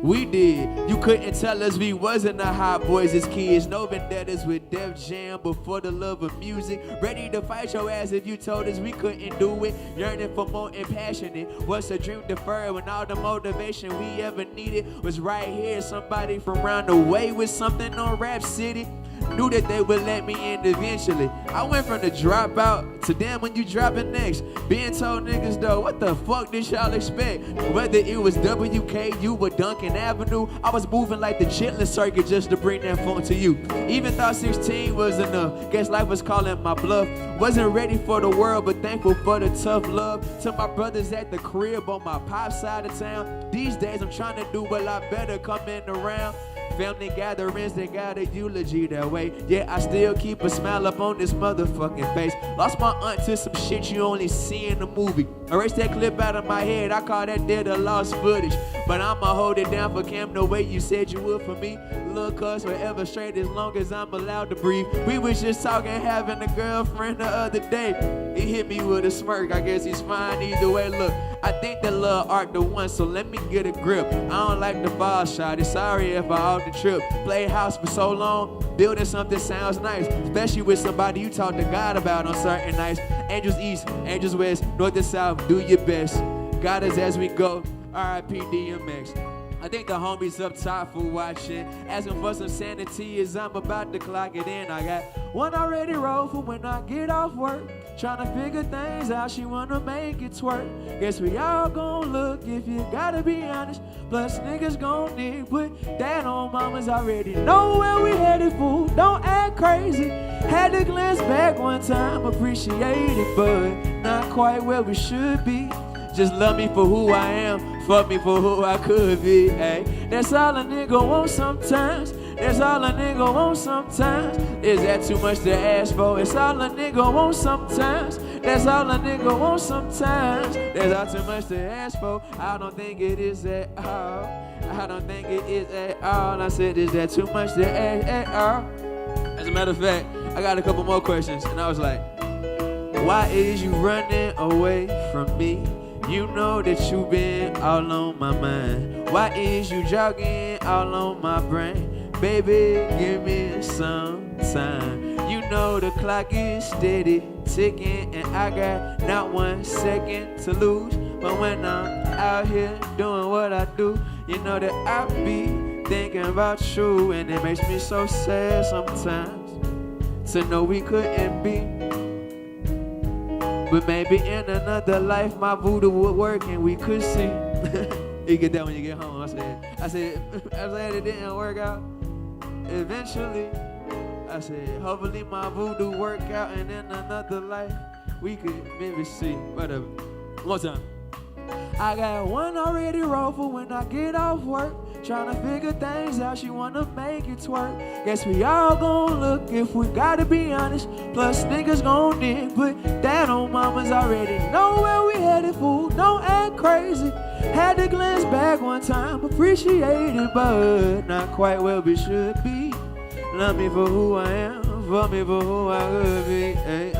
We did. You couldn't tell us we wasn't the hot boys as kids. No vendettas with Def Jam, but for the love of music. Ready to fight your ass if you told us we couldn't do it. Yearning for more and passionate. What's a dream deferred when all the motivation we ever needed was right here? Somebody from round the way with something on Rap City. Knew that they would let me in eventually. I went from the dropout to damn when you dropping next. Being told niggas though, what the fuck did y'all expect? Whether it was WKU or Duncan Avenue, I was moving like the chitlin circuit just to bring that funk to you. Even thought 16 was enough. Guess life was calling my bluff. Wasn't ready for the world, but thankful for the tough love. To my brothers at the crib on my pop side of town. These days I'm trying to do a lot better coming around. Family gatherings, they got a eulogy that way. Yeah, I still keep a smile up on this motherfucking face. Lost my aunt to some shit you only see in the movie. Erased that clip out of my head, I call that dead or lost footage. But I'ma hold it down for Cam the way you said you would for me. Lil' cuz forever straight as long as I'm allowed to breathe. We was just talking, having a girlfriend the other day. He hit me with a smirk, I guess he's fine either way. Look, I think that lil' Art the one, so let me get a grip. I don't like the ball shot, it's sorry if I off the trip. Played house for so long, building something sounds nice. Especially with somebody you talk to God about on certain nights. Angels East, Angels West, North and South, do your best. Guide us as we go, R.I.P. DMX. I think the homies up top for watching. Asking for some sanity as I'm about to clock it in. I got one already rolled for when I get off work. Trying to figure things out, she wanna make it twerk. Guess we all gon' look if you gotta be honest. Plus niggas gon' need put that on mamas already. Know where we headed, fool, don't act crazy. Had to glance back one time, appreciate it, but not quite where we should be. Just love me for who I am, fuck me for who I could be, ayy. That's all a nigga want sometimes. That's all a nigga want sometimes. Is that too much to ask for? It's all a nigga want sometimes. That's all a nigga want sometimes. That's all too much to ask for. I don't think it is at all. I don't think it is at all. I said, is that too much to ask at all? As a matter of fact, I got a couple more questions, and I was like, why is you running away from me? You know that you been all on my mind. Why is you jogging all on my brain? Baby, give me some time. You know the clock is steady ticking, and I got not 1 second to lose. But when I'm out here doing what I do, you know that I be thinking about you, and it makes me so sad sometimes to know we couldn't be. But maybe in another life my voodoo would work and we could see. You get that when you get home. I said it didn't work out. Eventually, I said, hopefully my voodoo work out and in another life we could maybe see. Whatever. One more time. I got one already rolled for when I get off work. Trying to figure things out, she wanna make it twerk. Guess we all gon' look if we gotta be honest. Plus niggas gon' dig, but that on mamas already know where we headed, fool. Don't act crazy. Had to glance back one time, appreciate it, but not quite where we should be. Love me for who I am, fuck me for who I could be. Hey,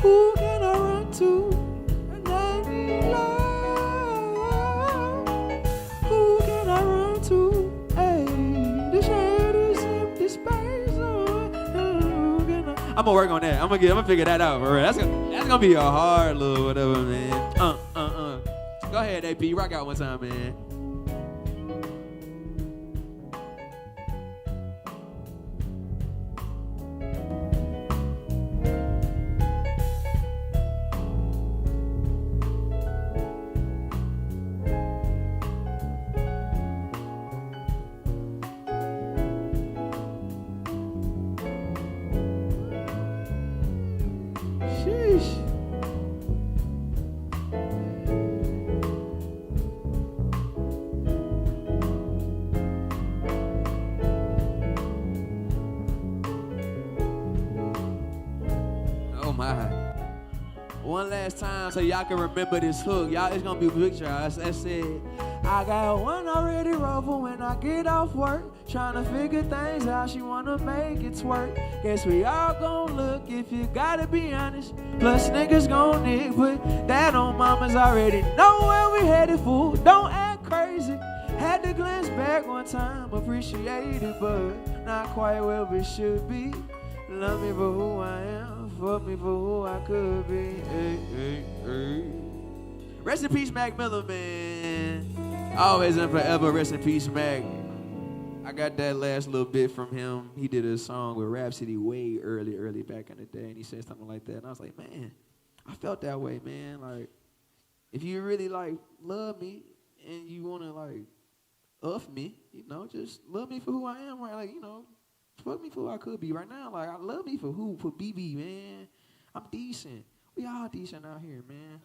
who can I run to? I'm gonna work on that. I'm gonna figure that out for real. That's gonna be a hard little whatever, man. Go ahead, AP. Rock out one time, man. One last time so y'all can remember this hook. Y'all, it's gonna be a picture. I said, I got one already wrote for when I get off work. Trying to figure things out, she wanna make it twerk. Guess we all gon' look if you gotta be honest. Plus niggas gon' nick, but that on mamas already know where we headed, fool. Don't act crazy. Had to glance back one time, appreciate it, but not quite where we should be. Love me for who I am, fuck me for who I could be. Hey, hey, hey. Rest in peace, Mac Miller, man. Always and forever, rest in peace, Mac. I got that last little bit from him. He did a song with Rhapsody way early back in the day, and he said something like that. And I was like, man, I felt that way, man. Like, if you really, like, love me and you want to, like, me, you know, just love me for who I am, right? Like, you know, fuck me for who I could be right now. Like, I love me for BB, man. I'm decent. We all decent out here, man.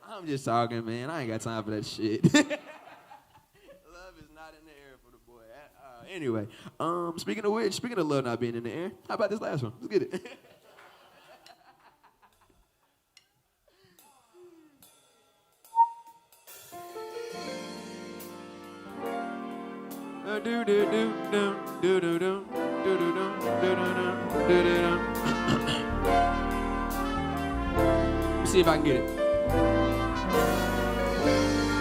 I'm just talking, man. I ain't got time for that shit. Love is not in the air for the boy. Anyway, speaking of which, speaking of love not being in the air, how about this last one? Let's get it. Let's see if I can get it.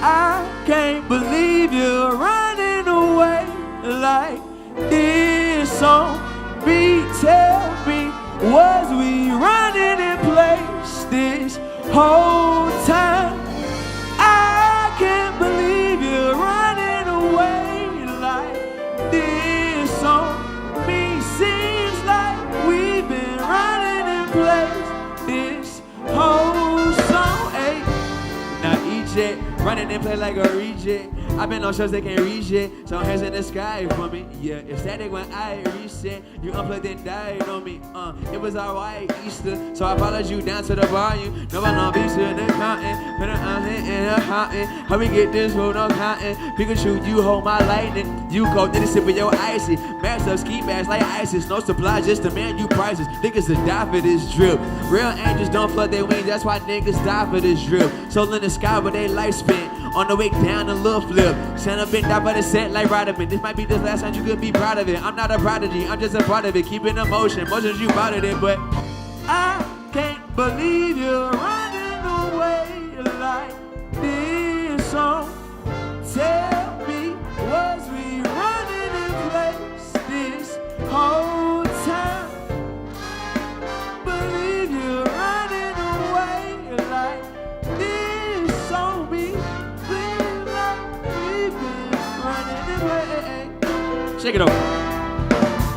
I can't believe you're running away like this on me. Tell me, was we running in place this whole time? I can't believe you're running away like this on me. Seems like we've been running in place this whole song. Hey, now EJ running and play like a reject. I've been on shows they can't reach it. So hands in the sky for me. Yeah, it's static when I reset. You unplugged and died on me. It was our white Easter. So I followed you down to the volume. No one on beats in the counting. Put it in a fountain. How we get this road no counting? Pikachu, you hold my lightning. You go to the sip of your icy. Max up ski mask like ISIS. No supply, just demand you prices. Niggas to die for this drip. Real angels don't flood their wings. That's why niggas die for this drip. Soul in the sky with their life spent. On the way down a little flip. Stand up and die by the set like Rodman. This might be the last time you could be proud of it. I'm not a prodigy, I'm just a part of it. Keeping emotion, emotions you bout it, but I can't believe you're running away like this song. Tell me, was we running in place this whole time? Believe you're running away like this on me. Shake it over.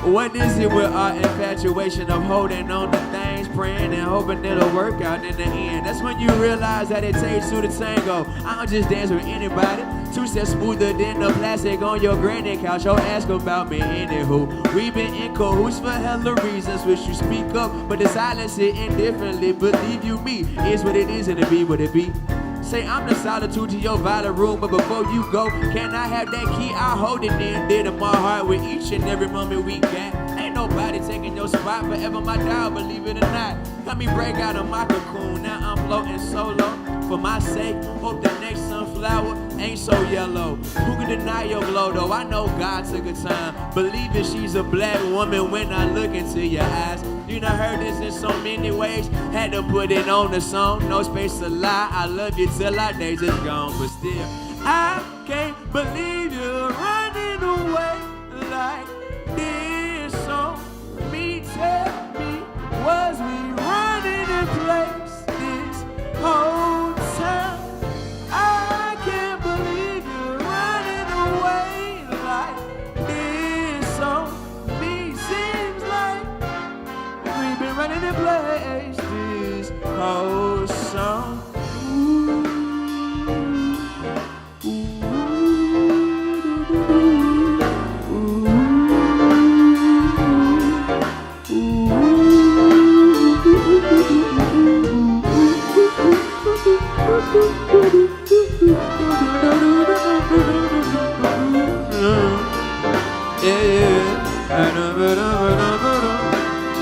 What is it with our infatuation of holding on to things, praying and hoping it'll work out in the end? That's when you realize that it takes two to tango. I don't just dance with anybody. Two steps smoother than the plastic on your granny couch. Don't ask about me anywho. We've been in cahoots for hella reasons. Wish you speak up, but the silence it indifferently. Believe you me, is what it is and it be what it be. Say I'm the solitude to your violet room, but before you go, can I have that key? I hold it in there to my heart with each and every moment we got. Ain't nobody taking your spot forever, my dog, believe it or not. Let me break out of my cocoon, now I'm floating solo. For my sake, hope the next sunflower ain't so yellow. Who can deny your glow though? I know God took a time. Believe that she's a black woman when I look into your eyes. You done heard this in so many ways. Had to put it on the song. No space to lie. I love you till our days is gone. But still, I can't believe you're running away like this.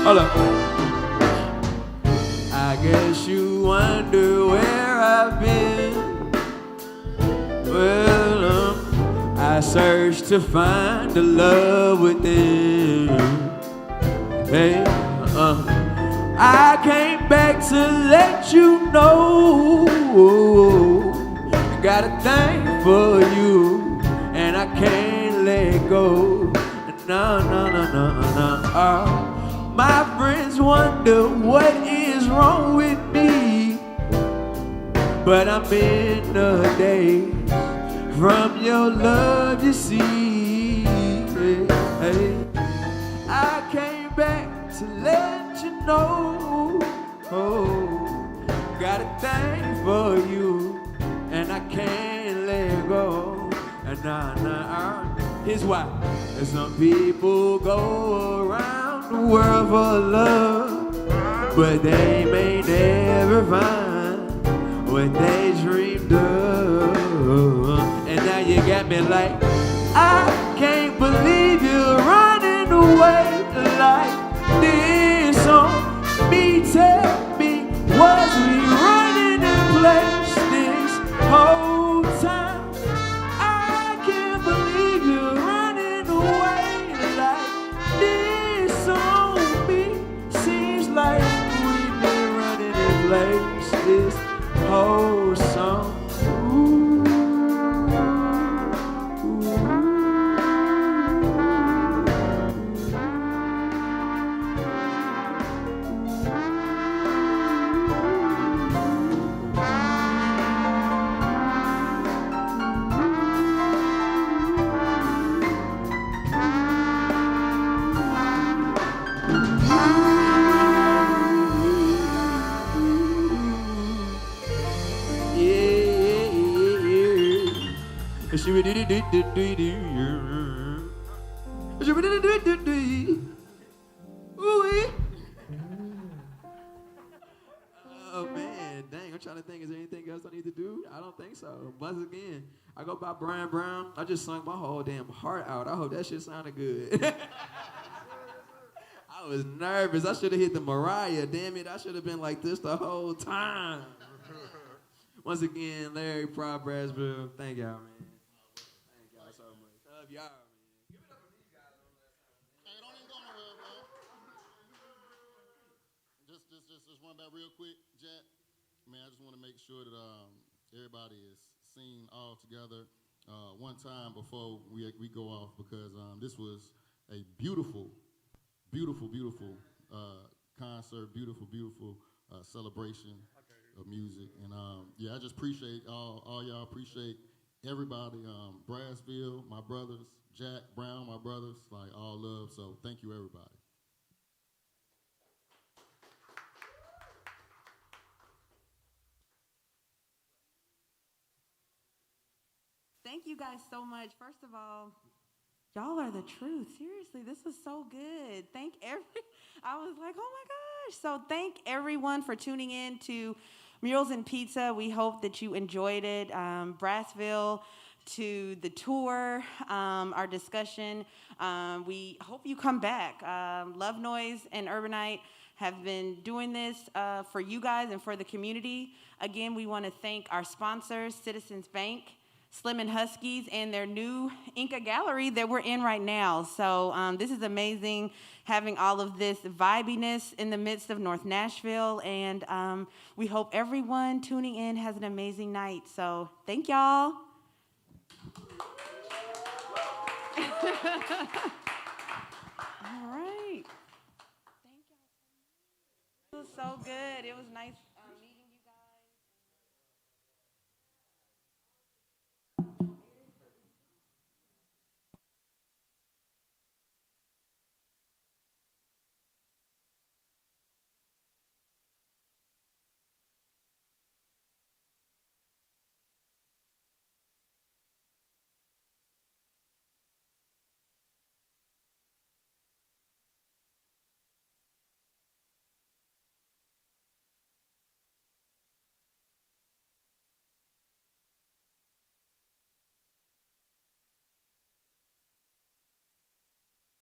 Hold up. I guess you wonder where I've been. Well, I searched to find the love within. Hey, I came back to let you know. Got a thing for you, and I can't let go. No, no, no, no, no. My friends wonder what is wrong with me, but I'm in the daze from your love, you see. Hey, I came back to let you know. Got a thing for you, and I can't let go. Nah. Here's why. Some people go around the world for love, but they may never find what they dreamed of. And now you got me like, I can't believe you're running away like this on me. Tell me, was we running in place this whole time? I can't believe you're running away like this on me. Seems like we've been running in place this whole song. Oh man, dang, I'm trying to think, is there anything else I need to do? I don't think so. Once again, I go by Brian Brown. I just sung my whole damn heart out. I hope that shit sounded good. I was nervous. I should have hit the Mariah. Damn it, I should have been like this the whole time. Once again, Larry, Pride, Brassville, thank y'all, man. Thank y'all so much. Love y'all, man. Give it up for these guys on that side. Hey, don't even go nowhere, man. Just run back real quick, Jack. Man, I just want to make sure that everybody is seen all together one time before we go off, because this was a beautiful concert, beautiful celebration of music. And yeah, I just appreciate all y'all, appreciate everybody, Brassville, my brothers, Jack, Brown, my brothers, like all love. So thank you, everybody. Thank you guys so much. First of all, y'all are the truth. Seriously, this was so good. I was like, oh my gosh. So thank everyone for tuning in to Murals and Pizza. We hope that you enjoyed it. Brassville, to the tour, our discussion. We hope you come back. Love Noise and Urbanite have been doing this for you guys and for the community. Again, we want to thank our sponsors, Citizens Bank, Slim and Huskies, and their new Inca Gallery that we're in right now. So this is amazing, having all of this vibiness in the midst of North Nashville, and we hope everyone tuning in has an amazing night. So thank y'all. All right. Thank y'all. It was so good. It was nice.